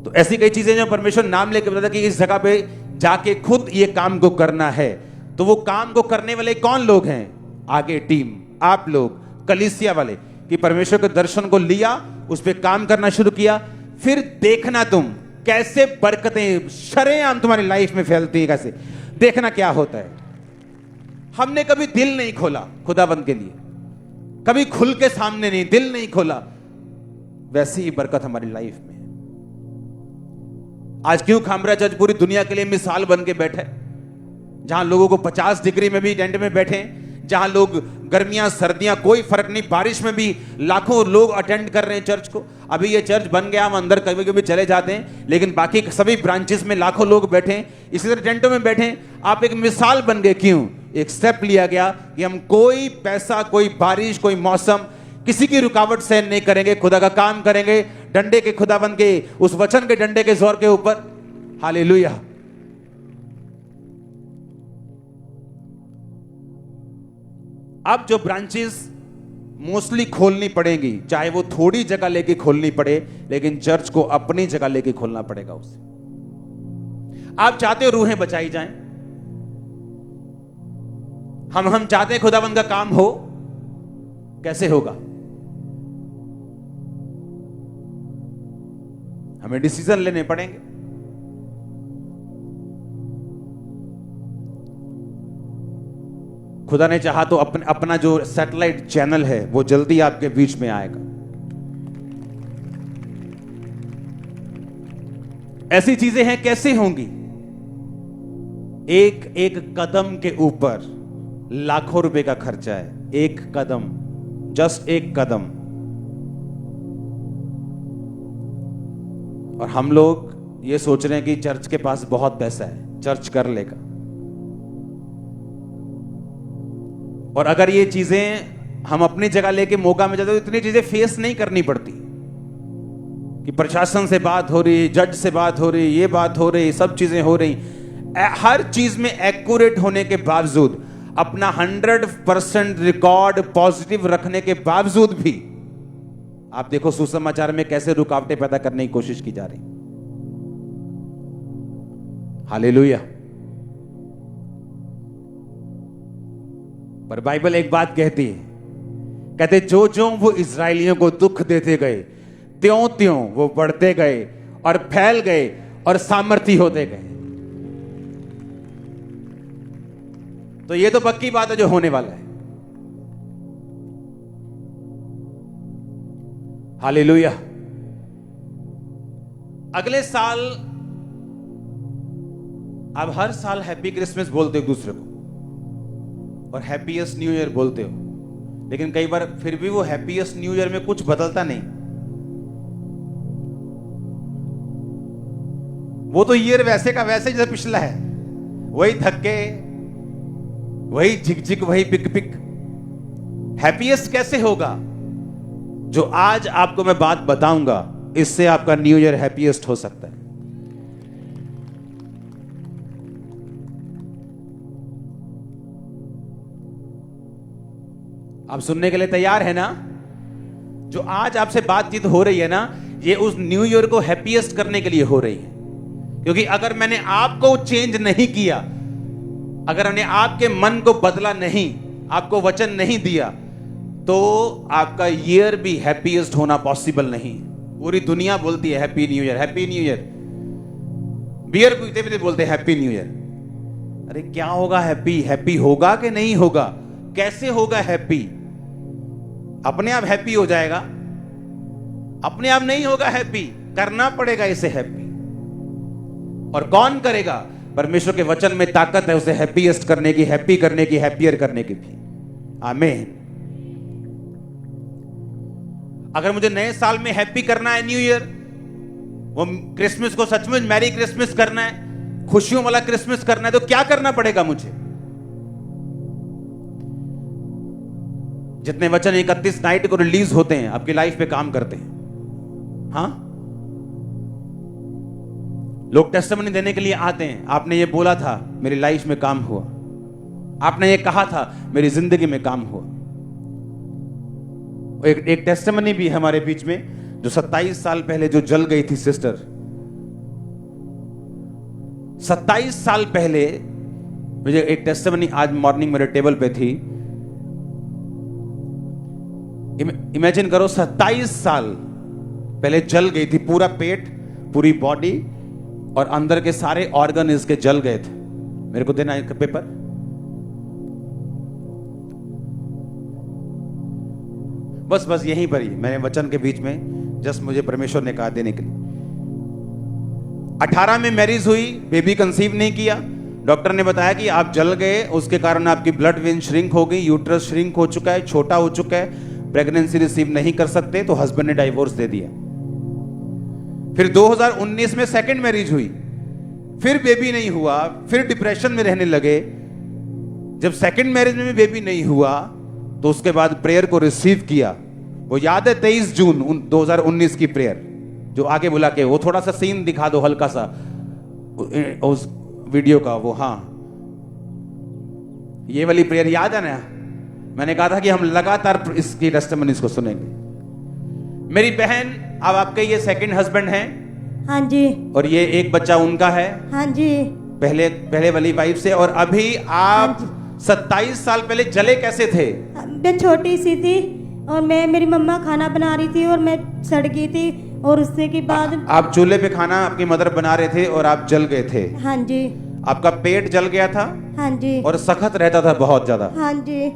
S1: तो ऐसी कई चीजें जो परमेश्वर नाम लेके बताता कि इस जगह पे जाके खुद ये काम को करना है। तो वो काम को करने वाले कौन लोग हैं? आगे टीम, आप लोग, कलीसिया वाले, कि परमेश्वर के दर्शन को लिया, उस पर काम करना शुरू किया, फिर देखना तुम कैसे बरकतें शरेआम तुम्हारी लाइफ में फैलती है, कैसे देखना क्या होता है। हमने कभी दिल नहीं खोला खुदाबंद के लिए, कभी खुल के सामने नहीं, दिल नहीं खोला, वैसी ही बरकत हमारी लाइफ में। आज क्यों खामरा चर्च पूरी दुनिया के लिए मिसाल बन के बैठे, जहां लोगों को 50 डिग्री में भी टेंट में बैठे, जहां लोग गर्मियां सर्दियां कोई फर्क नहीं, बारिश में भी लाखों लोग अटेंड कर रहे हैं चर्च को। अभी ये चर्च बन गया, हम अंदर कभी कभी चले जाते हैं, लेकिन बाकी सभी ब्रांचेस में लाखों लोग बैठे, इसी तरह टेंटों में बैठे। आप एक मिसाल बन गए। क्यों? एक स्टेप लिया गया कि हम कोई पैसा, कोई बारिश, कोई मौसम, किसी की रुकावट सहन नहीं करेंगे, खुदा का काम करेंगे डंडे के खुदाबंद के, उस वचन के डंडे के जोर के ऊपर। हालेलुया। अब जो ब्रांचेस मोस्टली खोलनी पड़ेंगी, चाहे वो थोड़ी जगह लेके खोलनी पड़े, लेकिन चर्च को अपनी जगह लेके खोलना पड़ेगा उसे। आप चाहते हो रूहें बचाई जाएं, हम चाहते हैं खुदाबंद का काम हो, कैसे होगा? हमें डिसीजन लेने पड़ेंगे। खुदा ने चाहा तो अपना जो सैटेलाइट चैनल है वो जल्दी आपके बीच में आएगा। ऐसी चीजें हैं, कैसे होंगी? एक एक कदम के ऊपर लाखों रुपए का खर्चा है। एक कदम, जस्ट एक कदम। और हम लोग ये सोच रहे हैं कि चर्च के पास बहुत पैसा है, चर्च कर लेगा। और अगर ये चीजें हम अपनी जगह लेके मौका में जाते तो इतनी चीजें फेस नहीं करनी पड़ती कि प्रशासन से बात हो रही, जज से बात हो रही, ये बात हो रही, सब चीजें हो रही। हर चीज में एक्यूरेट होने के बावजूद, अपना 100% रिकॉर्ड पॉजिटिव रखने के बावजूद भी आप देखो सुसमाचार में कैसे रुकावटें पैदा करने की कोशिश की जा रही। हालेलुया। पर बाइबल एक बात कहती है, कहते जो जो वो इजरायलियों को दुख देते गए, त्यों त्यों वो बढ़ते गए और फैल गए और सामर्थी होते गए। तो ये तो पक्की बात है जो होने वाला है। हालेलुया। अगले साल आप हर साल हैप्पी क्रिसमस बोलते हो दूसरे को और हैप्पीएस्ट न्यू ईयर बोलते हो, लेकिन कई बार फिर भी वो हैप्पीएस्ट न्यू ईयर में कुछ बदलता नहीं। वो तो ईयर वैसे का वैसे जैसे पिछला है, वही धक्के, वही झिक-झिक, वही पिक-पिक। हैप्पीएस्ट कैसे होगा? जो आज आपको मैं बात बताऊंगा, इससे आपका न्यू ईयर हैप्पीएस्ट हो सकता है। आप सुनने के लिए तैयार है ना? जो आज आपसे बातचीत हो रही है ना, ये उस न्यू ईयर को हैप्पीएस्ट करने के लिए हो रही है। क्योंकि अगर मैंने आपको चेंज नहीं किया, अगर हमने आपके मन को बदला नहीं, आपको वचन नहीं दिया, तो आपका ईयर भी हैप्पीएस्ट होना पॉसिबल नहीं। पूरी दुनिया बोलती है happy new year, happy new year. Beer पीते पीते बोलते हैं हैप्पी न्यू ईयर। अरे क्या होगा हैप्पी? हैप्पी होगा कि नहीं होगा? कैसे होगा हैप्पी? अपने आप हैप्पी हो जाएगा? अपने आप नहीं होगा हैप्पी, करना पड़ेगा इसे हैप्पी। और कौन करेगा? परमेश्वर के वचन में ताकत है उसे हैप्पीएस्ट करने की, हैप्पी करने की, हैप्पियर करने की भी। आमीन। अगर मुझे नए साल में हैप्पी करना है, न्यू ईयर, वो क्रिसमस को सचमुच मैरी क्रिसमस करना है, खुशियों वाला क्रिसमस करना है, तो क्या करना पड़ेगा मुझे? जितने वचन 31 नाइट को रिलीज होते हैं, आपकी लाइफ पे काम करते हैं। हाँ, लोग टेस्टिमनी देने के लिए आते हैं। आपने ये बोला था, मेरी लाइफ में काम हुआ। आपने ये कहा था, मेरी जिंदगी में काम हुआ। एक टेस्टिमनी भी हमारे बीच में, जो 27 साल पहले जो जल गई थी सिस्टर। 27 साल पहले मुझे एक टेस्टिमनी आज मॉर्निंग मेरे टेबल पे थी। इमेजिन करो, 27 साल पहले जल गई थी, पूरा पेट, पूरी बॉडी और अंदर के सारे ऑर्गन इसके जल गए थे। मेरे को देना एक पेपर। बस यहीं पर ही मैंने वचन के बीच में जस्ट मुझे परमेश्वर ने कहा देने के लिए। 18 में मैरिज हुई, बेबी कंसीव नहीं किया। डॉक्टर ने बताया कि आप जल गए, उसके कारण आपकी ब्लड वेन श्रिंक हो गई, यूट्रस श्रिंक हो चुका है, छोटा हो चुका है, प्रेगनेंसी रिसीव नहीं कर सकते। तो हस्बैंड ने डाइवोर्स दे दिया। फिर 2019 में सेकंड मैरिज हुई, फिर बेबी नहीं हुआ, फिर डिप्रेशन में रहने लगे। जब सेकंड मैरिज में भी बेबी नहीं हुआ, तो उसके बाद प्रेयर को रिसीव किया, वो याद है 23 जून 2019 की प्रेयर, जो आगे बुला के वो थोड़ा सा सीन दिखा दो हल्का सा उस वीडियो का। वो हाँ, ये वाली प्रेयर याद है ना? मैंने कहा था कि हम लगातार इसकी टेस्टिमनीज को सुनेंगे। मेरी बहन, अब आपके ये सेकंड हस्बैंड हैं?
S2: हाँ जी।
S1: और ये एक बच्चा उनका है?
S2: हाँ जी।
S1: पहले वाली वाइफ से। और अभी आप 27 साल पहले जले कैसे थे?
S2: मैं छोटी सी थी और मेरी मम्मा खाना बना रही थी और मैं सड़ गई थी, और उससे के बाद
S1: आप चूल्हे पे खाना आपकी मदर बना रहे थे और आप जल गए थे?
S2: हाँ जी।
S1: आपका पेट जल गया था?
S2: हाँ जी।
S1: और सख्त रहता था बहुत ज्यादा?
S2: हाँ जी।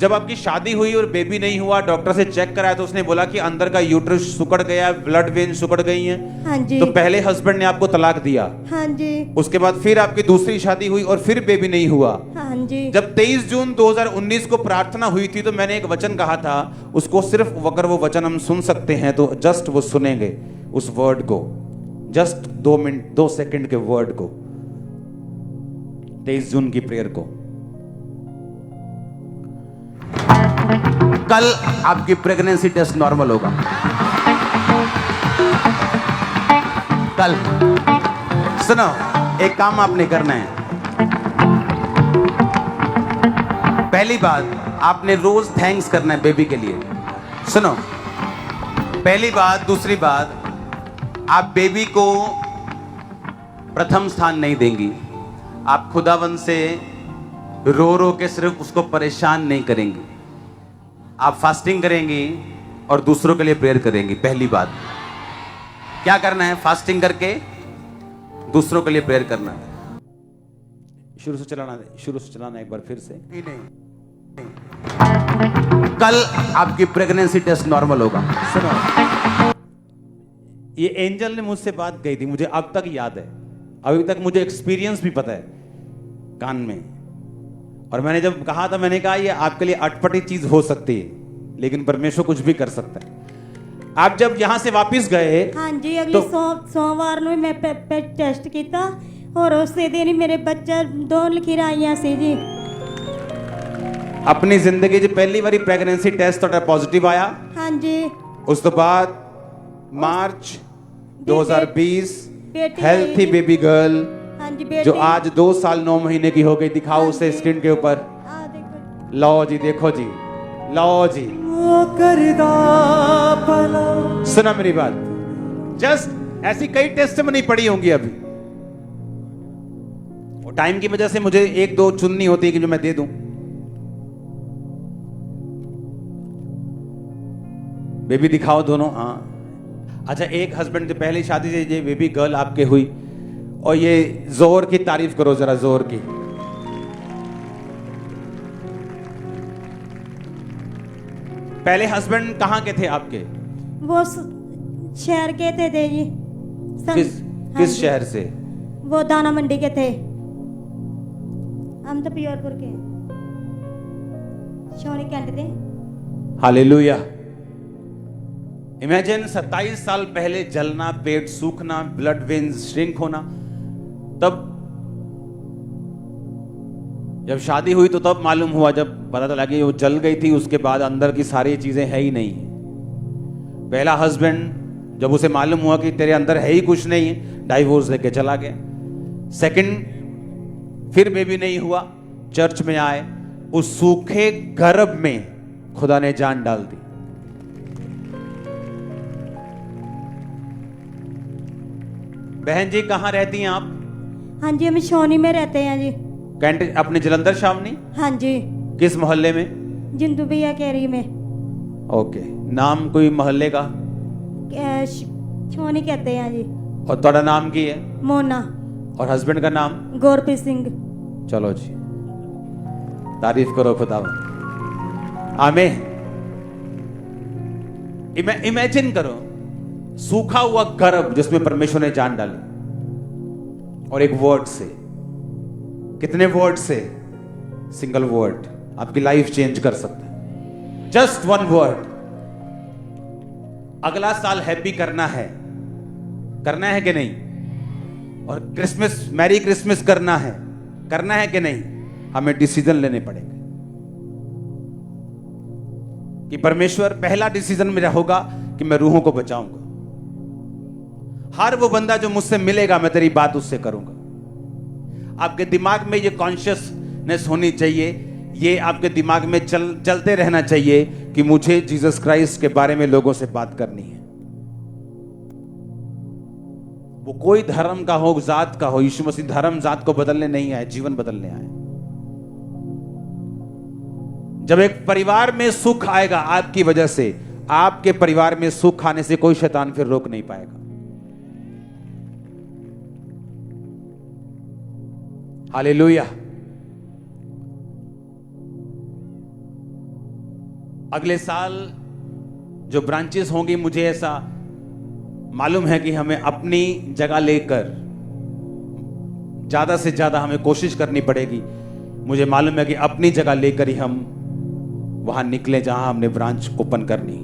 S1: जब आपकी शादी हुई और बेबी नहीं हुआ, डॉक्टर से चेक कराया तो उसने बोला कि अंदर का यूट्रस सिकुड़ गया, ब्लड वेन सिकुड़ गई हैं।
S2: हाँ जी।
S1: तो पहले हस्बैंड ने आपको तलाक दिया?
S2: हाँ जी।
S1: उसके बाद फिर आपकी दूसरी शादी हुई और फिर बेबी नहीं हुआ?
S2: हाँ जी।
S1: जब 23 जून 2019 को प्रार्थना हुई थी तो मैंने एक वचन कहा था, उसको सिर्फ अगर वो वचन हम सुन सकते हैं तो जस्ट वो सुनेंगे उस वर्ड को, जस्ट 2 मिनट 2 सेकंड के वर्ड को, 23 जून की प्रेयर को। कल आपकी प्रेगनेंसी टेस्ट नॉर्मल होगा। कल सुनो, एक काम आपने करना है। पहली बात, आपने रोज थैंक्स करना है बेबी के लिए। सुनो, पहली बात। दूसरी बात, आप बेबी को प्रथम स्थान नहीं देंगी। आप खुदावन से रो रो के सिर्फ उसको परेशान नहीं करेंगी। आप फास्टिंग करेंगी और दूसरों के लिए प्रेयर करेंगी। पहली बात क्या करना है? फास्टिंग करके दूसरों के लिए प्रेयर करना है। शुरू से चलाना एक बार फिर से। नहीं। कल आपकी प्रेगनेंसी टेस्ट नॉर्मल होगा। सुनो, ये एंजल ने मुझसे बात कही थी, मुझे अब तक याद है, अभी तक मुझे एक्सपीरियंस भी पता है कान में। और मैंने जब कहा था, मैंने कहा ये आपके लिए अटपटी चीज हो सकती है, लेकिन परमेश्वर कुछ भी कर सकता है। आप जब यहां से वापस गए,
S2: हाँ जी, अगले सोमवार ਨੂੰ मैं टेस्ट किया और उससे दिन ही मेरे बच्चा 2 लकीर आईया सी जी।
S1: अपनी जिंदगी च पहली बारी प्रेगनेंसी टेस्ट ਤੁਹਾਡਾ पॉजिटिव आया?
S2: हाँ जी।
S1: उस तो बाद मार्च 2020 हेल्थी बेबी गर्ल,
S2: हाँ जी, बेटी
S1: जो आज 2 साल 9 महीने की हो गई। दिखाओ उसे स्क्रीन के ऊपर।
S2: देखो।
S1: लो जी, देखो जी, लो जी। सुना मेरी बात, जस्ट ऐसी कई टेस्टिमनी पड़ी होंगी अभी। टाइम की वजह से मुझे 1-2 चुननी होती है कि जो मैं दे दूं। बेबी दिखाओ दोनों। हाँ, अच्छा, एक हस्बैंड से पहली शादी से ये बेबी गर्ल आपके हुई, और ये जोर की तारीफ करो जरा, जोर की। पहले हस्बैंड कहाँ के थे आपके?
S2: वो शहर के थे जी।
S1: किस शहर से?
S2: वो दाना मंडी के थे। हम तो प्योरपुर के शोनी कैंट थे।
S1: हालेलुया। इमेजिन 27 साल पहले जलना, पेट सूखना, ब्लड वेन्स श्रिंक होना। तब जब शादी हुई तो तब मालूम हुआ, जब पता चला कि वो जल गई थी, उसके बाद अंदर की सारी चीजें है ही नहीं। पहला हस्बैंड जब उसे मालूम हुआ कि तेरे अंदर है ही कुछ नहीं है, डाइवोर्स लेके चला गया। सेकंड, फिर बेबी नहीं हुआ, चर्च में आए, उस सूखे गर्भ में खुदा ने जान डाल दी। बहन जी, कहां रहती हैं आप?
S2: हाँ जी, हम शोनी में रहते हैं जी।
S1: कैंट अपने जलंधर छावनी?
S2: हाँ जी।
S1: किस मोहल्ले में?
S2: जिंदू भैया केरी में।
S1: ओके, नाम कोई मोहल्ले का?
S2: शोनी कहते हैं जी।
S1: और ਤੁਹਾਡਾ नाम की है?
S2: मोना।
S1: और हस्बैंड का नाम?
S2: गुरप्रीत सिंह।
S1: चलो जी, तारीफ करो खुदा। आमीन। इमेजिन करो, सूखा हुआ गर्भ जिसमें परमेश्वर ने जान डाली, और एक वर्ड से, कितने वर्ड से? सिंगल वर्ड आपकी लाइफ चेंज कर सकता है। Just 1 word. अगला साल हैप्पी करना है कि नहीं? और क्रिसमस, मैरी क्रिसमस करना है कि नहीं? हमें डिसीजन लेने पड़ेंगे कि परमेश्वर, पहला डिसीजन मेरा होगा कि मैं रूहों को बचाऊंगा। हर वो बंदा जो मुझसे मिलेगा, मैं तेरी बात उससे करूंगा। आपके दिमाग में ये कॉन्शियसनेस होनी चाहिए, ये आपके दिमाग में चलते रहना चाहिए कि मुझे जीसस क्राइस्ट के बारे में लोगों से बात करनी है। वो कोई धर्म का हो, जात का हो, यीशु मसीह धर्म जात को बदलने नहीं आए, जीवन बदलने आए। जब एक परिवार में सुख आएगा आपकी वजह से, आपके परिवार में सुख आने से कोई शैतान फिर रोक नहीं पाएगा। हालेलुया। अगले साल जो ब्रांचेस होंगी, मुझे ऐसा मालूम है कि हमें अपनी जगह लेकर ज्यादा से ज्यादा हमें कोशिश करनी पड़ेगी। मुझे मालूम है कि अपनी जगह लेकर ही हम वहां निकले जहां हमने ब्रांच ओपन करनी,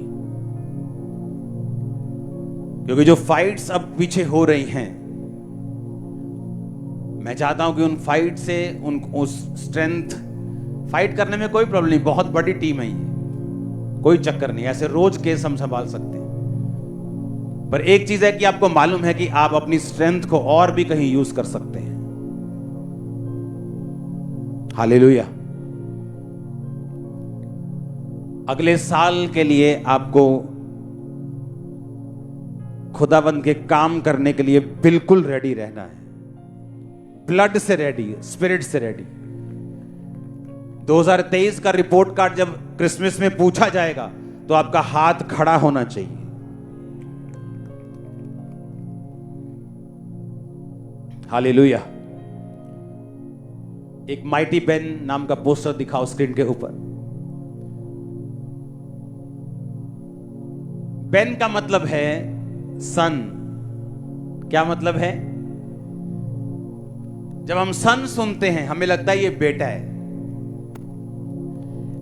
S1: क्योंकि जो फाइट्स अब पीछे हो रही हैं, मैं चाहता हूं कि उन फाइट से उस स्ट्रेंथ, फाइट करने में कोई प्रॉब्लम नहीं, बहुत बड़ी टीम है ये, कोई चक्कर नहीं, ऐसे रोज केस हम संभाल सकते हैं। पर एक चीज है कि आपको मालूम है कि आप अपनी स्ट्रेंथ को और भी कहीं यूज कर सकते हैं। हालेलुया। अगले साल के लिए आपको खुदावंद के काम करने के लिए बिल्कुल रेडी रहना है, ब्लड से रेडी, स्पिरिट से रेडी। 2023 का रिपोर्ट कार्ड जब क्रिसमस में पूछा जाएगा तो आपका हाथ खड़ा होना चाहिए। हालेलुया। एक माइटी बेन नाम का पोस्टर दिखाओ स्क्रीन के ऊपर। बेन का मतलब है सन। क्या मतलब है? जब हम सन सुनते हैं हमें लगता है ये बेटा है,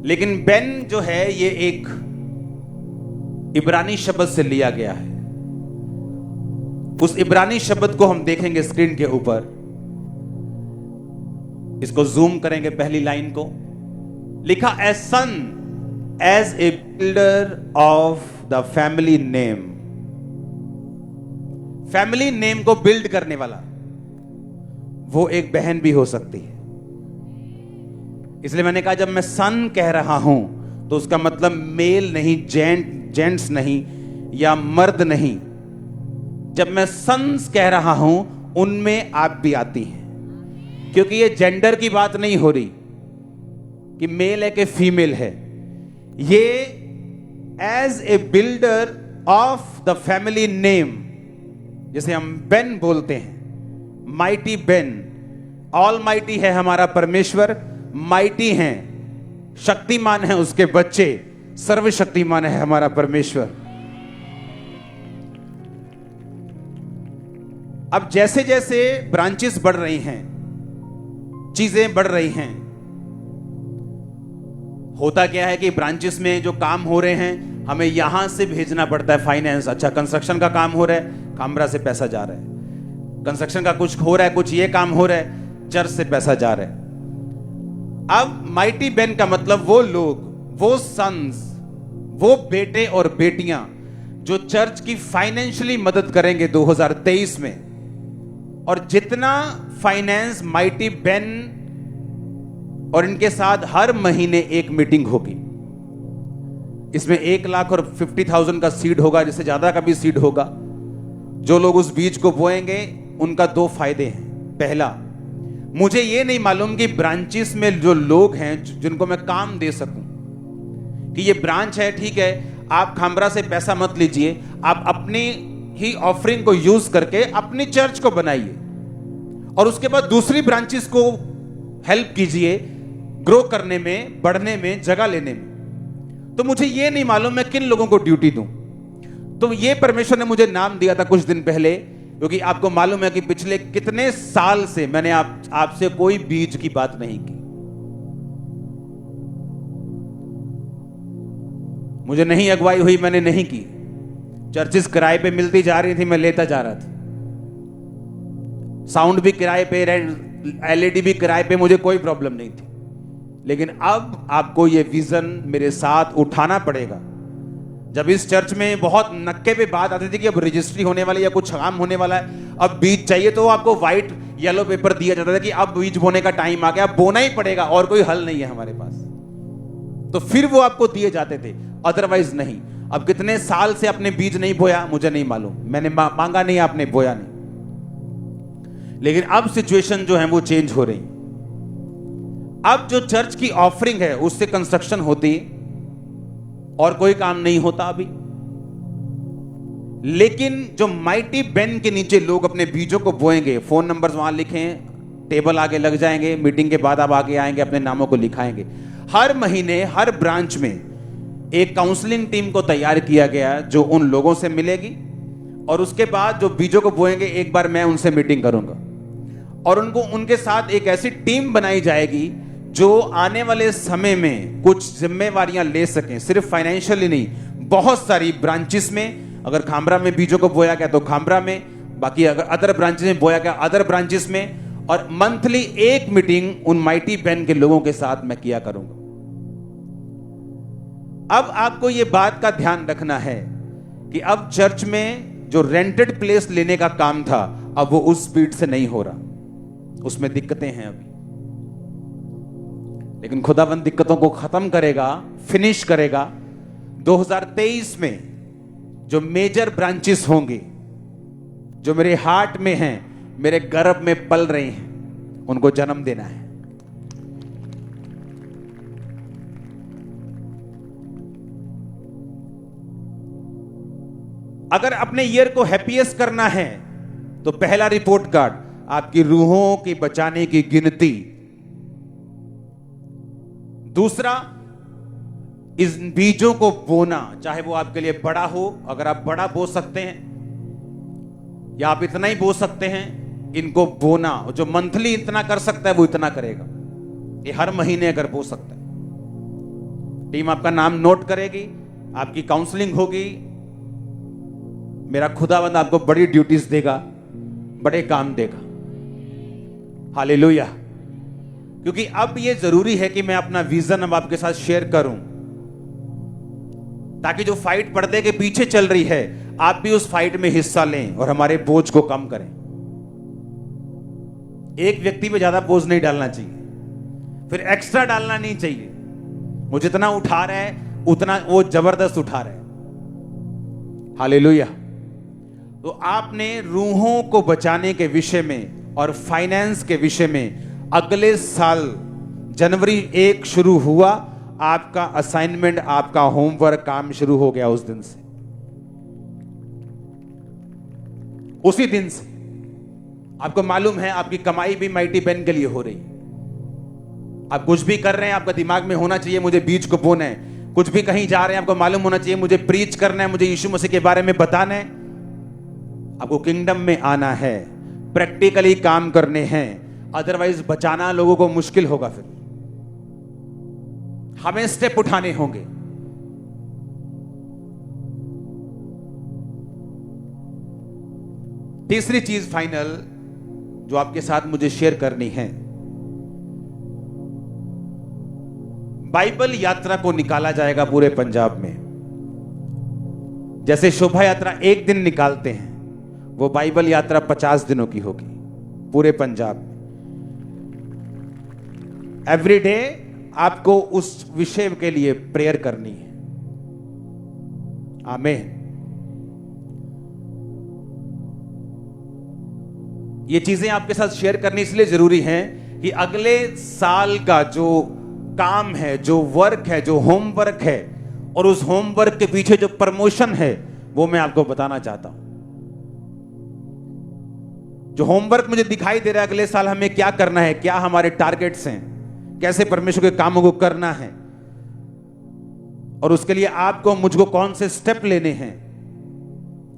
S1: लेकिन बेन जो है ये एक इब्रानी शब्द से लिया गया है। उस इब्रानी शब्द को हम देखेंगे स्क्रीन के ऊपर, इसको जूम करेंगे, पहली लाइन को लिखा as son as a builder of the family name. Family name को बिल्ड करने वाला वो एक बहन भी हो सकती है। इसलिए मैंने कहा जब मैं सन कह रहा हूं तो उसका मतलब मेल नहीं, जेंट्स नहीं या मर्द नहीं। जब मैं सन्स कह रहा हूं उनमें आप भी आती हैं, क्योंकि ये जेंडर की बात नहीं हो रही कि मेल है कि फीमेल है। ये as a builder of the family name, जिसे हम बेन बोलते हैं, माइटी बेन। ऑल माइटी है हमारा परमेश्वर, माइटी हैं, शक्तिमान है उसके बच्चे, सर्वशक्तिमान है हमारा परमेश्वर। अब जैसे जैसे ब्रांचेस बढ़ रही हैं, चीजें बढ़ रही हैं, होता क्या है कि ब्रांचेस में जो काम हो रहे हैं हमें यहां से भेजना पड़ता है फाइनेंस। अच्छा, कंस्ट्रक्शन का काम हो रहा है, कामरा से पैसा जा रहा है। कंस्ट्रक्शन का कुछ हो रहा है, कुछ ये काम हो रहा है, चर्च से पैसा जा रहा है। अब माइटी बेन का मतलब वो लोग, वो सन्स, वो बेटे और बेटियां जो चर्च की फाइनेंशियली मदद करेंगे 2023 में। और जितना फाइनेंस माइटी बेन और इनके साथ हर महीने एक मीटिंग होगी, इसमें 1 लाख और 50,000 का सीड होगा, जिससे ज्यादा का भी सीड होगा। जो लोग उस बीज को बोएंगे उनका 2 फायदे हैं। पहला, मुझे ये नहीं मालूम कि ब्रांचेस में जो लोग हैं जिनको मैं काम दे सकूं, कि ये ब्रांच है, ठीक है, आप खामरा से पैसा मत लीजिए, आप अपनी ही ऑफरिंग को यूज करके अपनी चर्च को बनाइए और उसके बाद दूसरी ब्रांचेस को हेल्प कीजिए ग्रो करने में, बढ़ने में, जगह लेने में। तो मुझे ये नहीं मालूम मैं किन लोगों को ड्यूटी दूं। तो ये परमेश्वर ने मुझे नाम दिया था कुछ दिन पहले, क्योंकि आपको मालूम है कि पिछले कितने साल से मैंने आपसे कोई बीज की बात नहीं की। मुझे नहीं अगुवाई हुई, मैंने नहीं की। चर्चिस किराए पे मिलती जा रही थी, मैं लेता जा रहा था। साउंड भी किराए पे, एलईडी भी किराए पे, मुझे कोई प्रॉब्लम नहीं थी। लेकिन अब आपको ये विजन मेरे साथ उठाना पड़ेगा। जब इस चर्च में बहुत नक्के पे बात आती थी कि अब रजिस्ट्री होने वाली या कुछ काम होने वाला है, अब बीज चाहिए, तो आपको व्हाइट येलो पेपर दिया जाता था कि अब बीज बोने का टाइम आ गया, अब बोना ही पड़ेगा और कोई हल नहीं है हमारे पास। तो फिर वो आपको दिए जाते थे, अदरवाइज नहीं। अब कितने साल से आपने बीज नहीं बोया मुझे नहीं मालूम, मैंने मांगा नहीं, आपने बोया नहीं। लेकिन अब सिचुएशन जो है वो चेंज हो रही। अब जो चर्च की ऑफरिंग है उससे कंस्ट्रक्शन होती और कोई काम नहीं होता अभी। लेकिन जो माइटी बेन के नीचे लोग अपने बीजों को बोएंगे, फोन नंबर्स वहां लिखें, टेबल आगे लग जाएंगे, मीटिंग के बाद आप आगे आएंगे, अपने नामों को लिखाएंगे। हर महीने हर ब्रांच में एक काउंसलिंग टीम को तैयार किया गया जो उन लोगों से मिलेगी और उसके बाद जो बीजों को बोएंगे एक बार मैं उनसे मीटिंग करूंगा और उनको उनके साथ एक ऐसी टीम बनाई जाएगी जो आने वाले समय में कुछ जिम्मेवारियां ले सकें, सिर्फ फाइनेंशियली नहीं, बहुत सारी ब्रांचेस में। अगर खामरा में बीजों को बोया गया तो खामरा में, बाकी अगर अदर ब्रांचेस में बोया गया अदर ब्रांचेस में, और मंथली एक मीटिंग उन माइटी बेन के लोगों के साथ मैं किया करूंगा। अब आपको यह बात का ध्यान रखना है कि अब चर्च में जो रेंटेड प्लेस लेने का काम था अब वो उस स्पीड से नहीं हो रहा, उसमें दिक्कतें हैं अभी। लेकिन खुदावंद दिक्कतों को खत्म करेगा, फिनिश करेगा। 2023 में जो मेजर ब्रांचेस होंगे, जो मेरे हार्ट में हैं, मेरे गर्भ में पल रही हैं, उनको जन्म देना है। अगर अपने ईयर को हैप्पीएस्ट करना है तो पहला रिपोर्ट कार्ड आपकी रूहों की बचाने की गिनती। दूसरा, इस बीजों को बोना, चाहे वो आपके लिए बड़ा हो, अगर आप बड़ा बो सकते हैं या आप इतना ही बो सकते हैं, इनको बोना। जो मंथली इतना कर सकता है वो इतना करेगा, ये हर महीने अगर बो सकता है। टीम आपका नाम नोट करेगी, आपकी काउंसलिंग होगी, मेरा खुदावंद आपको बड़ी ड्यूटीज देगा, बड़े काम देगा। हालेलुया। क्योंकि अब ये जरूरी है कि मैं अपना विजन अब आपके साथ शेयर करूं, ताकि जो फाइट पर्दे के पीछे चल रही है आप भी उस फाइट में हिस्सा लें और हमारे बोझ को कम करें। एक व्यक्ति पे ज्यादा बोझ नहीं डालना चाहिए, फिर एक्स्ट्रा डालना नहीं चाहिए। वो जितना उठा रहा है उतना वो जबरदस्त उठा रहा है। हालेलुया। तो आपने रूहों को बचाने के विषय में और फाइनेंस के विषय में अगले साल जनवरी 1 शुरू हुआ, आपका असाइनमेंट, आपका होमवर्क काम शुरू हो गया उस दिन से। उसी दिन से आपको मालूम है आपकी कमाई भी माइटी बेन के लिए हो रही। आप कुछ भी कर रहे हैं आपका दिमाग में होना चाहिए मुझे बीज को बोना है। कुछ भी कहीं जा रहे हैं आपको मालूम होना चाहिए मुझे प्रीच करना है, मुझे यीशु मसीह के बारे में बताना है। आपको किंगडम में आना है, प्रैक्टिकली काम करने हैं, अदरवाइज बचाना लोगों को मुश्किल होगा। फिर हमें स्टेप उठाने होंगे। तीसरी चीज फाइनल जो आपके साथ मुझे शेयर करनी है, बाइबल यात्रा को निकाला जाएगा पूरे पंजाब में। जैसे शोभा यात्रा एक दिन निकालते हैं, वो बाइबल यात्रा 50 दिनों की होगी पूरे पंजाब में। एवरी डे आपको उस विषय के लिए प्रेयर करनी है। आमीन। ये चीजें आपके साथ शेयर करनी इसलिए जरूरी है कि अगले साल का जो काम है, जो वर्क है, जो होमवर्क है, और उस होमवर्क के पीछे जो प्रमोशन है वो मैं आपको बताना चाहता हूं। जो होमवर्क मुझे दिखाई दे रहा है अगले साल हमें क्या करना है, क्या हमारे टारगेट्स हैं, कैसे परमेश्वर के कामों को करना है, और उसके लिए आपको मुझको कौन से स्टेप लेने हैं,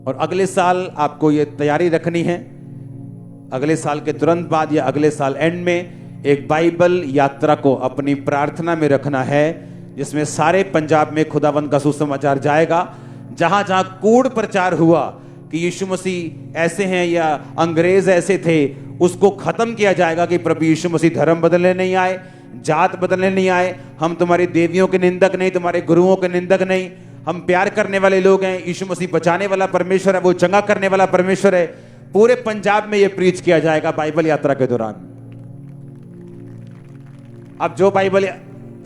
S1: और अगले साल आपको यह तैयारी रखनी है। अगले साल के तुरंत बाद या अगले साल एंड में एक बाइबल यात्रा को अपनी प्रार्थना में रखना है, जिसमें सारे पंजाब में खुदावंद का सुसमाचार जाएगा। जहां जहां कूड़ प्रचार हुआ कि यीशु मसीह ऐसे हैं या अंग्रेज ऐसे थे, उसको खत्म किया जाएगा कि प्रभु यीशु मसीह धर्म बदलने नहीं आए, जात बदलने नहीं आए, हम तुम्हारी देवियों के निंदक नहीं, तुम्हारे गुरुओं के निंदक नहीं, हम प्यार करने वाले लोग हैं। यीशु मसीह बचाने वाला परमेश्वर है, वो चंगा करने वाला परमेश्वर है। पूरे पंजाब में ये प्रीच किया जाएगा बाइबल यात्रा के दौरान। अब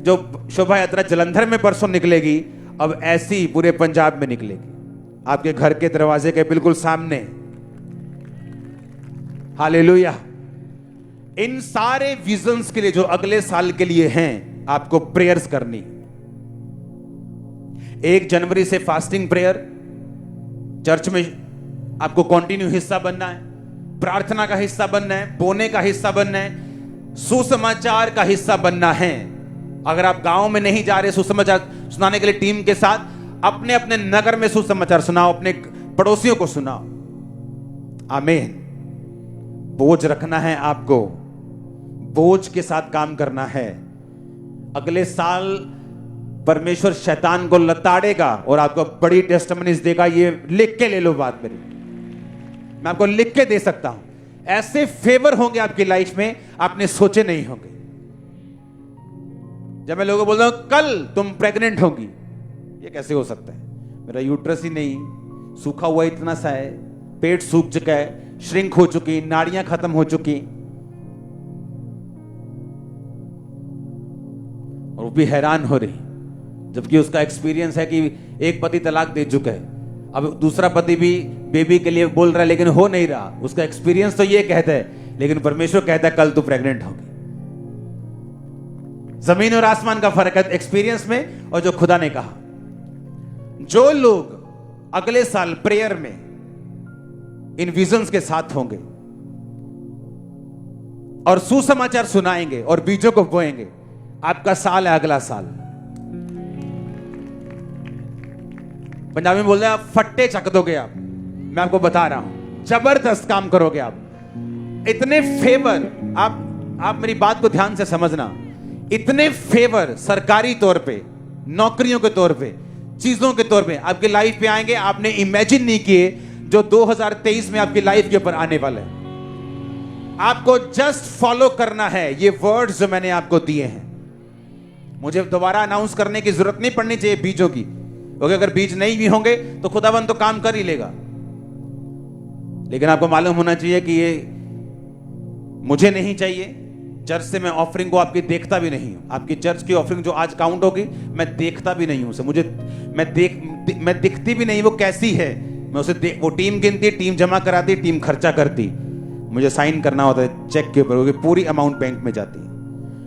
S1: जो शोभा यात्रा जलंधर में परसों निकलेगी, अब ऐसी ही पूरे पंजाब में निकलेगी, आपके घर के दरवाजे के बिल्कुल सामने। हालेलुया। इन सारे विजन्स के लिए जो अगले साल के लिए हैं, आपको प्रेयर्स करनी। 1 जनवरी से फास्टिंग प्रेयर, चर्च में आपको कंटिन्यू हिस्सा बनना है, प्रार्थना का हिस्सा बनना है, बोने का हिस्सा बनना है, सुसमाचार का हिस्सा बनना है। अगर आप गांव में नहीं जा रहे सुसमाचार सुनाने के लिए टीम के साथ, अपने अपने नगर में सुसमाचार सुनाओ, अपने पड़ोसियों को सुनाओ। आमीन। बोझ रखना है आपको, बोझ के साथ काम करना है। अगले साल परमेश्वर शैतान को लताड़ेगा और आपको बड़ी टेस्टिमनीज देगा। ये लिख के ले लो बात मेरी, मैं आपको लिख के दे सकता हूं। ऐसे फेवर होंगे आपकी लाइफ में, आपने सोचे नहीं होंगे। जब मैं लोगों को बोलता हूं कल तुम प्रेग्नेंट होगी, ये कैसे हो सकता है? मेरा यूट्रस ही नहीं, सूखा हुआ इतना सा है, पेट सूख चुका है, श्रिंक हो चुकी, नाड़ियां खत्म हो चुकी, और वो भी हैरान हो रही, जबकि उसका एक्सपीरियंस है कि एक पति तलाक दे चुका है, अब दूसरा पति भी बेबी के लिए बोल रहा है लेकिन हो नहीं रहा। उसका एक्सपीरियंस तो ये कहता है, लेकिन परमेश्वर कहता है कल तू प्रेग्नेंट होगी। जमीन और आसमान का फर्क है एक्सपीरियंस में और जो खुदा ने कहा। जो लोग अगले साल प्रेयर में इन विजन्स के साथ होंगे और सुसमाचार सुनाएंगे और बीजों को बोएंगे, आपका साल है अगला साल। पंजाबी में बोलते हैं आप फट्टे चक दोगे। आप, मैं आपको बता रहा हूं, जबरदस्त काम करोगे आप। इतने फेवर, आप मेरी बात को ध्यान से समझना, इतने फेवर सरकारी तौर पे, नौकरियों के तौर पे, चीजों के तौर पे आपकी लाइफ पे आएंगे, आपने इमेजिन नहीं किए, जो 2023 में आपकी लाइफ के ऊपर आने वाले हैं। आपको जस्ट फॉलो करना है ये वर्ड्स जो मैंने आपको दिए हैं। मुझे दोबारा अनाउंस करने की जरूरत नहीं पड़नी चाहिए बीजों की, क्योंकि अगर बीज नहीं भी होंगे तो खुदावन तो काम कर ही लेगा। लेकिन आपको मालूम होना चाहिए कि ये मुझे नहीं चाहिए। चर्च से मैं ऑफरिंग को आपकी देखता भी नहीं हूं। आपकी चर्च की ऑफरिंग जो आज काउंट होगी, मैं देखता भी नहीं हूं उसे। मैं दिखती भी नहीं वो कैसी है। मैं उसे वो टीम गिनती, टीम जमा कराती, टीम खर्चा करती, मुझे साइन करना होता है चेक के ऊपर, क्योंकि पूरी अमाउंट बैंक में जाती है।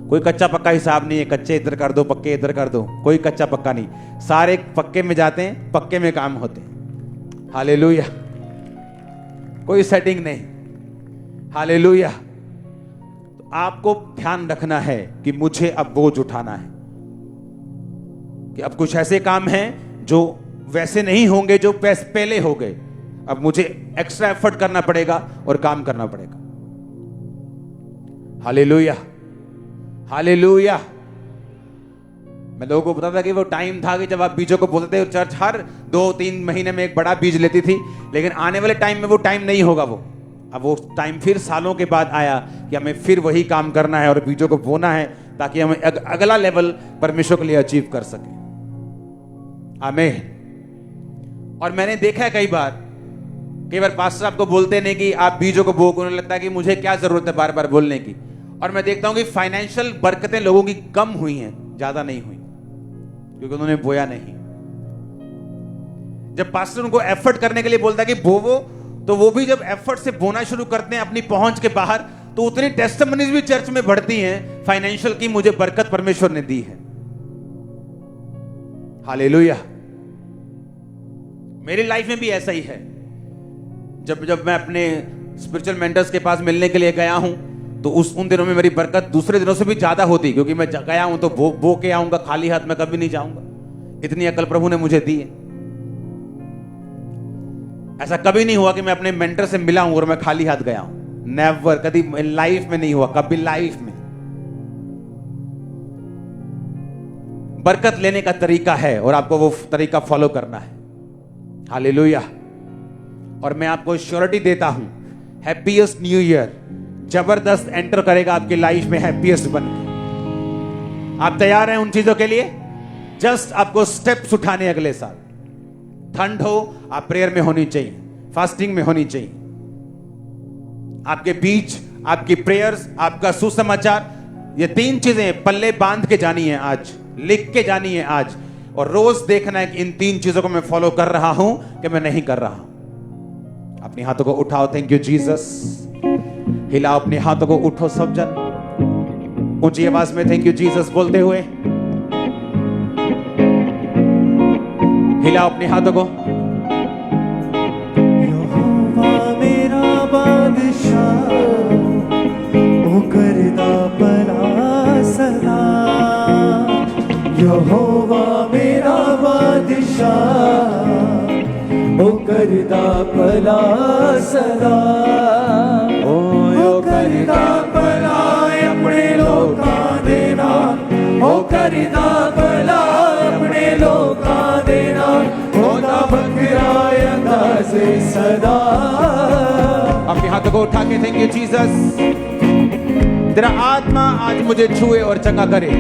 S1: कोई कच्चा पक्का हिसाब नहीं है, कच्चे इधर कर दो, पक्के इधर कर दो, कोई कच्चा पक्का नहीं, सारे पक्के में जाते हैं, पक्के में काम होते हैं। हालेलुया। कोई सेटिंग नहीं। हालेलुया। तो आपको ध्यान रखना है कि मुझे अब बोझ उठाना है, कि अब कुछ ऐसे काम हैं जो वैसे नहीं होंगे जो पहले हो गए। अब मुझे एक्स्ट्रा एफर्ट करना पड़ेगा और काम करना पड़ेगा। Hallelujah, hallelujah. मैं लोगों को बताता कि वो टाइम था कि जब आप बीजों को बोलते थे, चर्च हर 2-3 महीने में एक बड़ा बीज लेती थी, लेकिन आने वाले टाइम में वो टाइम नहीं होगा। अब वो टाइम फिर सालों के बाद आया कि हमें फिर वही काम करना है और बीजों को बोना है, ताकि हम अगला लेवल परमेश्वर के लिए अचीव कर सके। आमीन। और मैंने देखा है कई बार पास्टर आपको बोलते नहीं कि आप बीजों को बो, उन्हें लगता है कि मुझे क्या जरूरत है बार बार बोलने की। और मैं देखता हूं कि फाइनेंशियल बरकतें लोगों की कम हुई हैं, ज्यादा नहीं हुई, क्योंकि उन्होंने बोया नहीं। जब पास्टर उनको एफर्ट करने के लिए बोलता है कि बोवो, तो वो भी जब एफर्ट से बोना शुरू करते हैं अपनी पहुंच के बाहर, तो उतनी टेस्टिमनीज भी चर्च में बढ़ती हैं फाइनेंशियल की, मुझे बरकत परमेश्वर ने दी है। हालेलुया। मेरी लाइफ में भी ऐसा ही है। जब मैं अपने स्पिरिचुअल मेंटर्स के पास मिलने के लिए गया हूं, तो उन दिनों में मेरी बरकत दूसरे दिनों से भी ज्यादा होती, क्योंकि मैं गया हूं तो बो के आऊंगा, खाली हाथ में कभी नहीं जाऊंगा। इतनी अकल प्रभु ने मुझे दी है। ऐसा कभी नहीं हुआ कि मैं अपने मेंटर से मिला हूं और मैं खाली हाथ गया हूं। नेवर, कभी लाइफ में नहीं हुआ, कभी लाइफ में। बरकत लेने का तरीका है और आपको वो तरीका फॉलो करना है। हालेलुया। और मैं आपको श्योरिटी देता हूं, हैप्पीएस्ट न्यू ईयर जबरदस्त एंटर करेगा आपकी लाइफ में, हैप्पीएस्ट बनकर। आप तैयार हैं उन चीजों के लिए? जस्ट आपको स्टेप्स उठाने अगले साल। ठंड हो, आप प्रेयर में होनी चाहिए, फास्टिंग में होनी चाहिए। आपके बीच आपकी प्रेयर्स, आपका सुसमाचार, ये 3 चीजें पल्ले बांध के जानी है आज, लिख के जानी है आज, और रोज देखना है कि इन 3 चीजों को मैं फॉलो कर रहा हूं कि मैं नहीं कर रहा हूं। अपने हाथों को उठाओ, थैंक यू जीसस। हिलाओ अपने हाथों को, उठो सब जन ऊंची आवाज में थैंक यू जीसस बोलते हुए। हिलाओ अपने हाथों को।
S3: यहोवा मेरा बादशाह, ओ करदा भला सदा। यहोवा मेरा बादशाह, ओ करदा भला सदा। ओ करदा भला अपने लोकां दे नाल, ओ करदा भला अपने लोकां दे नाल, ओदा बखरा अंदाज़ सदा।
S1: अपने हाथों को उठा के थैंक यू जीसस। तेरा आत्मा आज मुझे छुए और चंगा करे,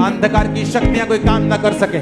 S1: अंधकार की शक्तियां कोई काम ना कर सके।